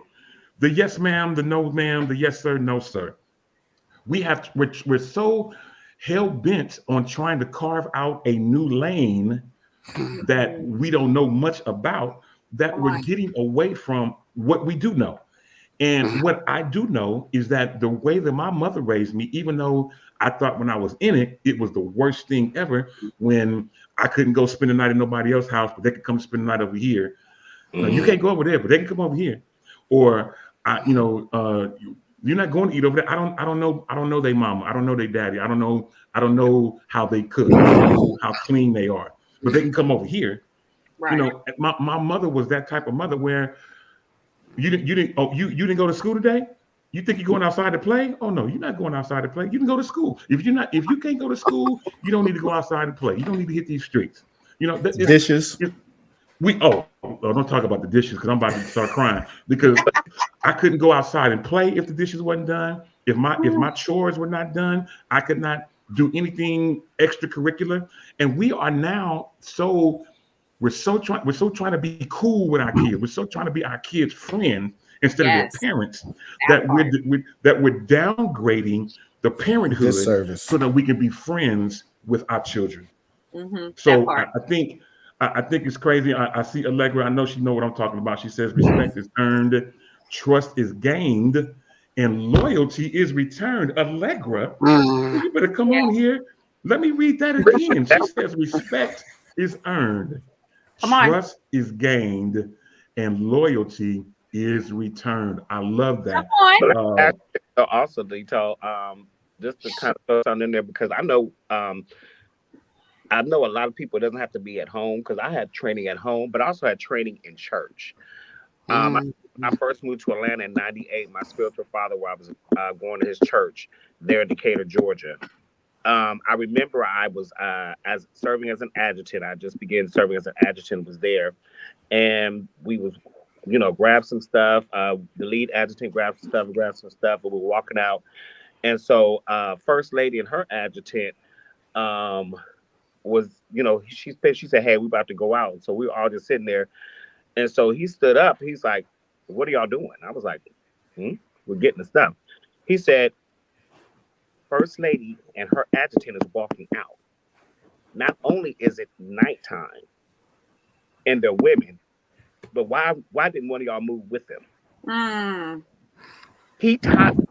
The yes, ma'am, the no, ma'am, the yes, sir, no, sir. We're so hell-bent on trying to carve out a new lane that we don't know much about, that we're getting away from what we do know. And what I do know is that the way that my mother raised me, even though I thought when I was in it, it was the worst thing ever when I couldn't go spend the night at nobody else's house, but they could come spend the night over here. No, you can't go over there, but they can come over here. Or you're not going to eat over there. I don't know their mama. I don't know their daddy. I don't know how they cook. I don't know how clean they are. But they can come over here. Right. You know, my mother was that type of mother where you didn't go to school today? You think you're going outside to play? Oh no, you're not going outside to play. You can go to school. If you can't go to school, you don't need to go outside to play. You don't need to hit these streets. You know, Dishes. Don't talk about the dishes because I'm about to start crying because I couldn't go outside and play if the dishes wasn't done. If my chores were not done, I could not do anything extracurricular. And we are now we're so trying to be cool with our kids. We're so trying to be our kids' friends instead of their parents that we're downgrading the parenthood so that we can be friends with our children. So I think it's crazy. I see Allegra. I know she know what I'm talking about. She says respect is earned, trust is gained, and loyalty is returned. Allegra, you better come on here. Let me read that again. She says respect is earned, trust is gained, and loyalty is returned. I love that. Also, Dito, just to kind of throw something in there because I know a lot of people, it doesn't have to be at home because I had training at home, but I also had training in church. I first moved to Atlanta in '98. My spiritual father, where I was going to his church there in Decatur, Georgia. I remember I was as serving as an adjutant. I just began serving as an adjutant, was there, and we was, grab some stuff. The lead adjutant grabbed some stuff, but we were walking out, and so First Lady and her adjutant was, she said, hey, we about to go out. So we were all just sitting there. And so he stood up. He's like, what are y'all doing? I was like, we're getting the stuff. He said, First Lady and her adjutant is walking out. Not only is it nighttime and they're women, but why didn't one of y'all move with them? He taught me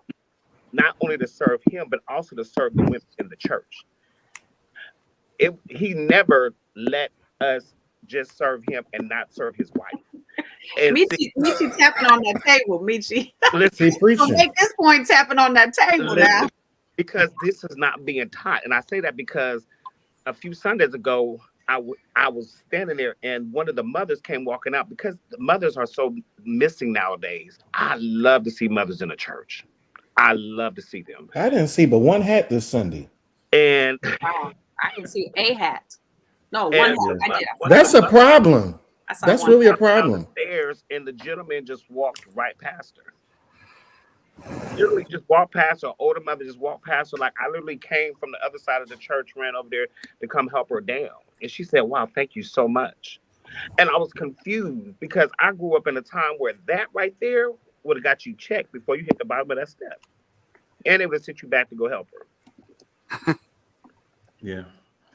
not only to serve him, but also to serve the women in the church. He never let us just serve him and not serve his wife. And Michi tapping on that table, Michi. Listen, So make this point tapping on that table now. Because this is not being taught. And I say that because a few Sundays ago, I was standing there and one of the mothers came walking out because the mothers are so missing nowadays. I love to see mothers in a church. I love to see them. I didn't see but one hat this Sunday. And I didn't see a hat. No, one hat. I did. That's a problem. That's really a problem. Stairs and the gentleman just walked right past her. Literally just walked past her. Older mother just walked past her. Like I literally came from the other side of the church, ran over there to come help her down. And she said, wow, thank you so much. And I was confused because I grew up in a time where that right there would have got you checked before you hit the bottom of that step. And it would send you back to go help her. Yeah.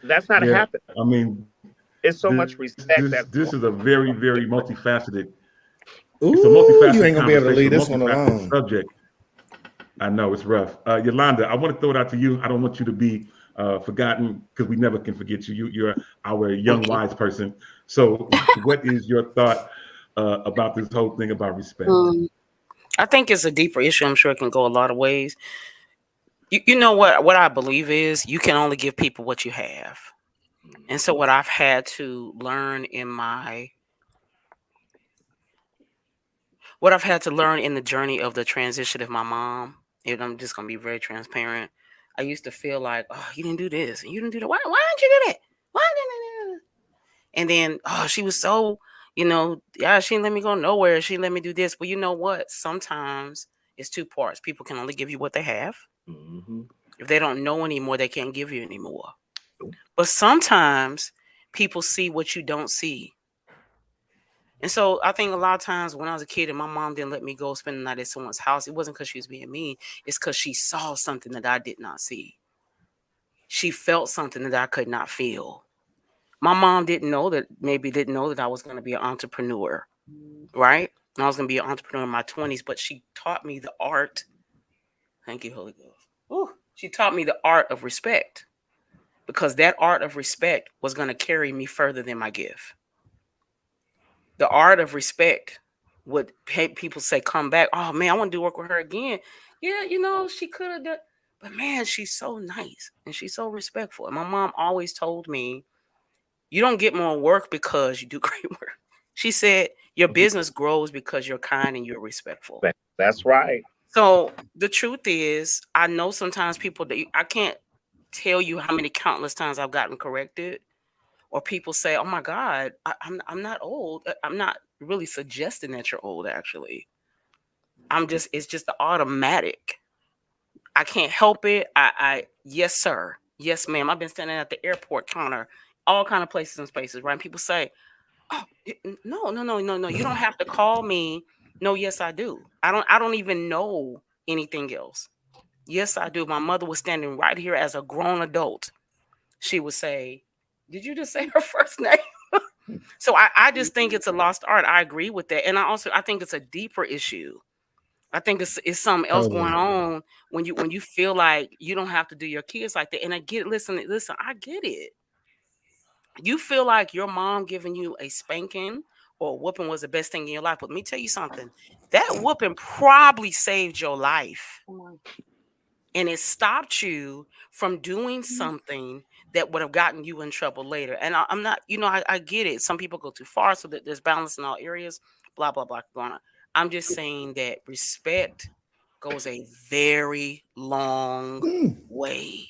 That's not happening. I mean, it's so much respect. This is a very, very multifaceted. Ooh, it's a multifaceted you ain't gonna be able to leave this one alone. Subject. I know it's rough. Yolanda, I want to throw it out to you. I don't want you to be forgotten because we never can forget you. You're our young wise person. So, what is your thought about this whole thing about respect? I think it's a deeper issue. I'm sure it can go a lot of ways. You know what I believe is you can only give people what you have. And so what I've had to learn in the journey of the transition of my mom, and I'm just going to be very transparent. I used to feel like, oh, you didn't do this and you didn't do that. Why didn't you do that? Why didn't you do that? And then, oh, she was so, she didn't let me go nowhere. She let me do this. But you know what? Sometimes it's two parts. People can only give you what they have. Mm-hmm. If they don't know anymore, they can't give you anymore. But sometimes people see what you don't see. And so I think a lot of times when I was a kid and my mom didn't let me go spend the night at someone's house, it wasn't because she was being mean. It's because she saw something that I did not see. She felt something that I could not feel. My mom didn't know that I was going to be an entrepreneur, right? and I was going to be an entrepreneur in my 20s, but she taught me the art. Thank you, Holy Ghost. Ooh, she taught me the art of respect, because that art of respect was going to carry me further than my gift. The art of respect would make people say, come back. Oh, man, I want to do work with her again. Yeah, you know, she could have done. But, man, she's so nice and she's so respectful. And my mom always told me, you don't get more work because you do great work. She said, your business grows because you're kind and you're respectful. That's right. So the truth is, I know sometimes people, I can't tell you how many countless times I've gotten corrected, or people say, oh my God, I'm not old. I'm not really suggesting that you're old, actually. It's just the automatic. I can't help it. Yes, sir. Yes, ma'am. I've been standing at the airport counter, all kind of places and spaces, right? And people say, oh, no. You don't have to call me. No, yes, I do. I don't even know anything else. Yes, I do. My mother was standing right here as a grown adult. She would say, did you just say her first name? So I just think it's a lost art. I agree with that. And I think it's a deeper issue. I think it's something else going on when you feel like you don't have to do your kids like that. And I get, listen, I get it. You feel like your mom giving you a spanking or a whooping was the best thing in your life. But let me tell you something. That whooping probably saved your life. And it stopped you from doing something that would have gotten you in trouble later. And I'm not, I get it. Some people go too far, so that there's balance in all areas, blah, blah, blah, going on. I'm just saying that respect goes a very long way.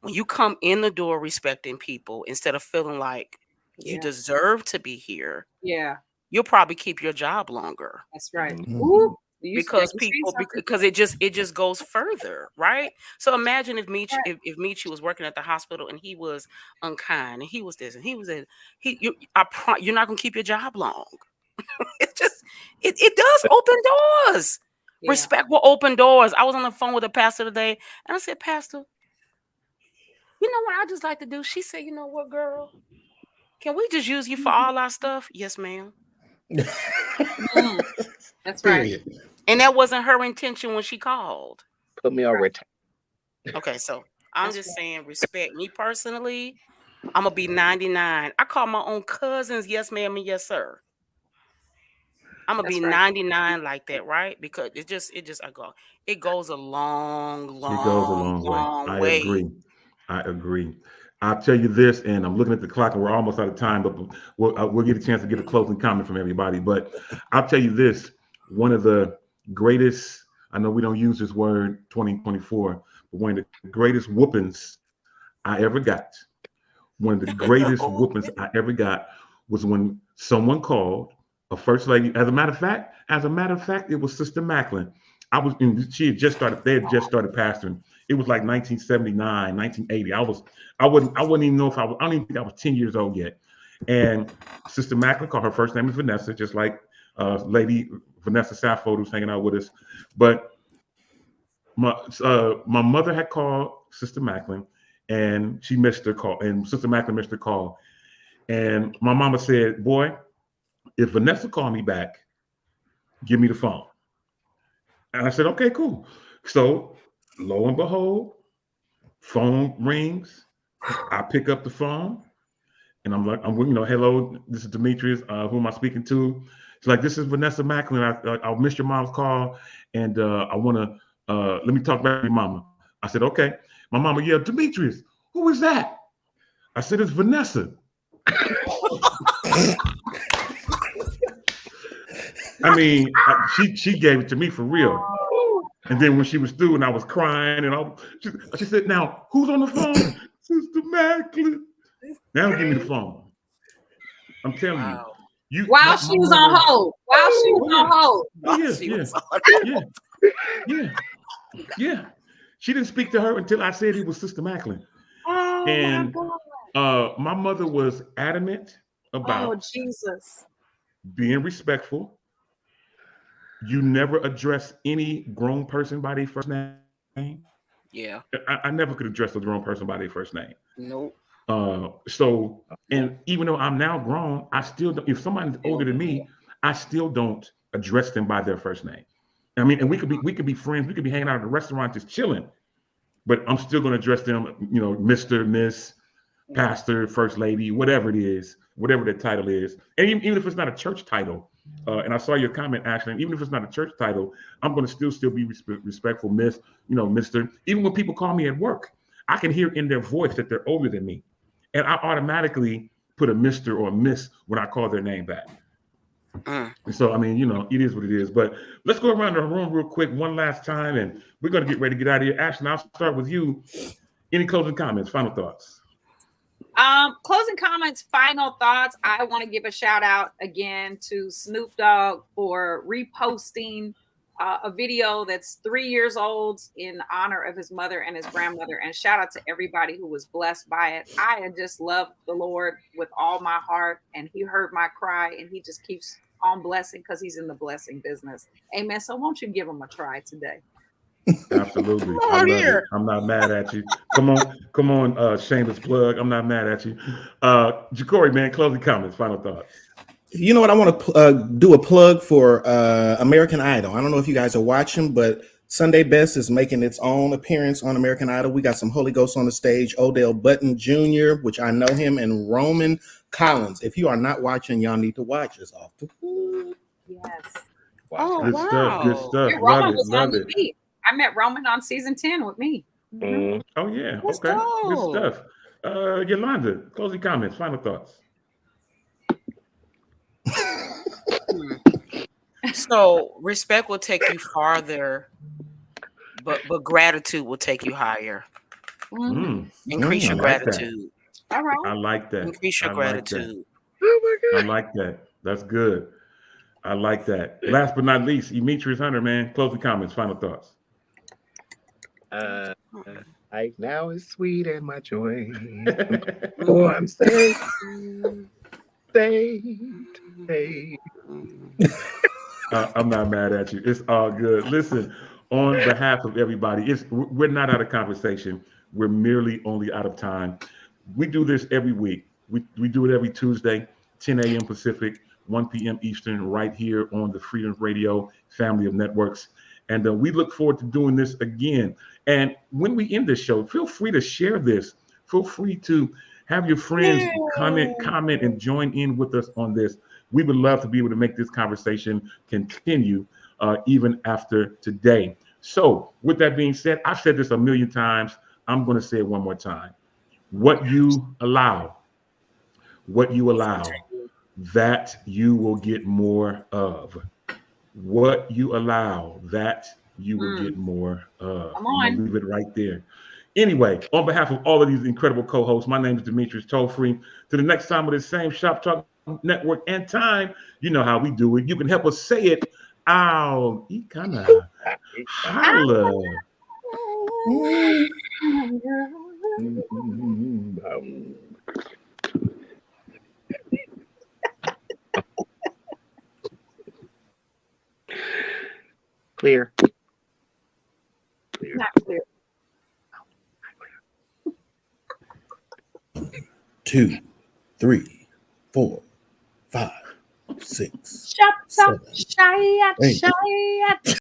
When you come in the door respecting people, instead of feeling like you deserve to be here, you'll probably keep your job longer. That's right. Ooh, because it just goes further, right? So imagine if Michi was working at the hospital and he was unkind and he was this and he was that. You're not gonna keep your job long. It does open doors. Yeah. Respect will open doors. I was on the phone with a pastor today and I said, Pastor, you know what I just like to do? She said, you know what, girl? Can we just use you for all our stuff? Yes, ma'am. That's right. And that wasn't her intention when she called. Put me on return. Okay, so I'm just saying respect. Me personally, I'm going to be 99. I call my own cousins yes, ma'am, and yes, sir. I'm gonna be 99 like that, right? Because it goes a long way. I agree. I'll tell you this, and I'm looking at the clock, and we're almost out of time, but we'll get a chance to get a closing comment from everybody. But I'll tell you this: one of the greatest, I know we don't use this word 2024, but one of the greatest whoopings I ever got. One of the greatest whoopings I ever got was when someone called. A first lady, as a matter of fact, it was Sister Macklin. They had just started pastoring. It was like 1979, 1980. I wouldn't even know I don't even think I was 10 years old yet. And Sister Macklin called, her first name is Vanessa, just like Lady Vanessa Sappho who's hanging out with us. But my mother had called Sister Macklin and she missed her call, and Sister Macklin missed her call. And my mama said, boy, if Vanessa called me back, give me the phone. And I said, okay, cool. So lo and behold, phone rings. I pick up the phone and I'm like, hello, this is Demetrius. Who am I speaking to? It's like, this is Vanessa Macklin. I missed your mom's call and I want to, let me talk about your mama. I said, okay. My mama yelled, Demetrius, who is that? I said, it's Vanessa. I mean, she gave it to me for real. And then when she was through and I was crying and she said, now, who's on the phone? Sister Macklin. Now give me the phone. I'm telling you. While she was on hold. Yeah. She didn't speak to her until I said it was Sister Macklin. Oh, and my mother was adamant about being respectful. You never address any grown person by their first name. Yeah. I never could address a grown person by their first name. Nope. So, and even though I'm now grown, I still don't, if somebody's older than me, I still don't address them by their first name. I mean, and we could be friends. We could be hanging out at a restaurant just chilling, but I'm still going to address them, you know, Mr., Miss, Pastor, First Lady, whatever it is, whatever the title is. And even if it's not a church title, and I saw your comment, Ashley, even if it's not a church title, I'm going to still be respectful, Miss, you know, Mr. Even when people call me at work, I can hear in their voice that they're older than me. And I automatically put a Mr. or a Miss when I call their name back. And so, I mean, you know, it is what it is. But let's go around the room real quick one last time, and we're going to get ready to get out of here. Ashley, I'll start with you. Any closing comments, final thoughts? Closing comments, final thoughts. I want to give a shout out again to Snoop Dogg for reposting a video that's 3 years old in honor of his mother and his grandmother. And shout out to everybody who was blessed by it. I just love the Lord with all my heart, and he heard my cry, and he just keeps on blessing because he's in the blessing business. Amen. So won't you give him a try today? Absolutely. I love it. I'm not mad at you. Come on, shameless plug. I'm not mad at you. Jacory, man, closing comments, final thoughts. You know what? I want to do a plug for American Idol. I don't know if you guys are watching, but Sunday Best is making its own appearance on American Idol. We got some Holy Ghost on the stage, Odell Button Jr., which I know him, and Roman Collins. If you are not watching, y'all need to watch. It's off the hook. Yes. Oh, Good wow. stuff. Good stuff. Yeah, Roman Love it. was Love on it. with me. I met Roman on season 10 with me. Mm. Oh, yeah. Let's Okay. go. Good stuff. Yolanda, closing comments, final thoughts. So respect will take you farther, but gratitude will take you higher. Increase your I like that. gratitude. All right. I like that. Increase your I like that. gratitude. I like that. That's good. I like that. Last but not least, Demetrius Hunter, man, closing comments, final thoughts. Life now is sweet and my joy. Oh, I'm saved. I'm not mad at you. It's all good. Listen, on behalf of everybody, we're not out of conversation. We're merely only out of time. We do this every week. We do it every Tuesday, 10 a.m. Pacific, 1 p.m. Eastern, right here on the Freedom Radio family of networks. And we look forward to doing this again. And when we end this show, feel free to share this. Feel free to have your friends comment, and join in with us on this. We would love to be able to make this conversation continue even after today. So with that being said, I've said this a million times. I'm going to say it one more time. What you allow, that you will get more of. What you allow, that you will get more of. Come on. I'm gonna leave it right there. Anyway, on behalf of all of these incredible co-hosts, my name is Demetrius Tollfree. To the next time with the same Shop Talk Network and time, you know how we do it. You can help us say it out. Ikana. Holla. Clear. Not clear. 2, 3, 4, 5, 6. Shut up, 7, shy, 8. shy.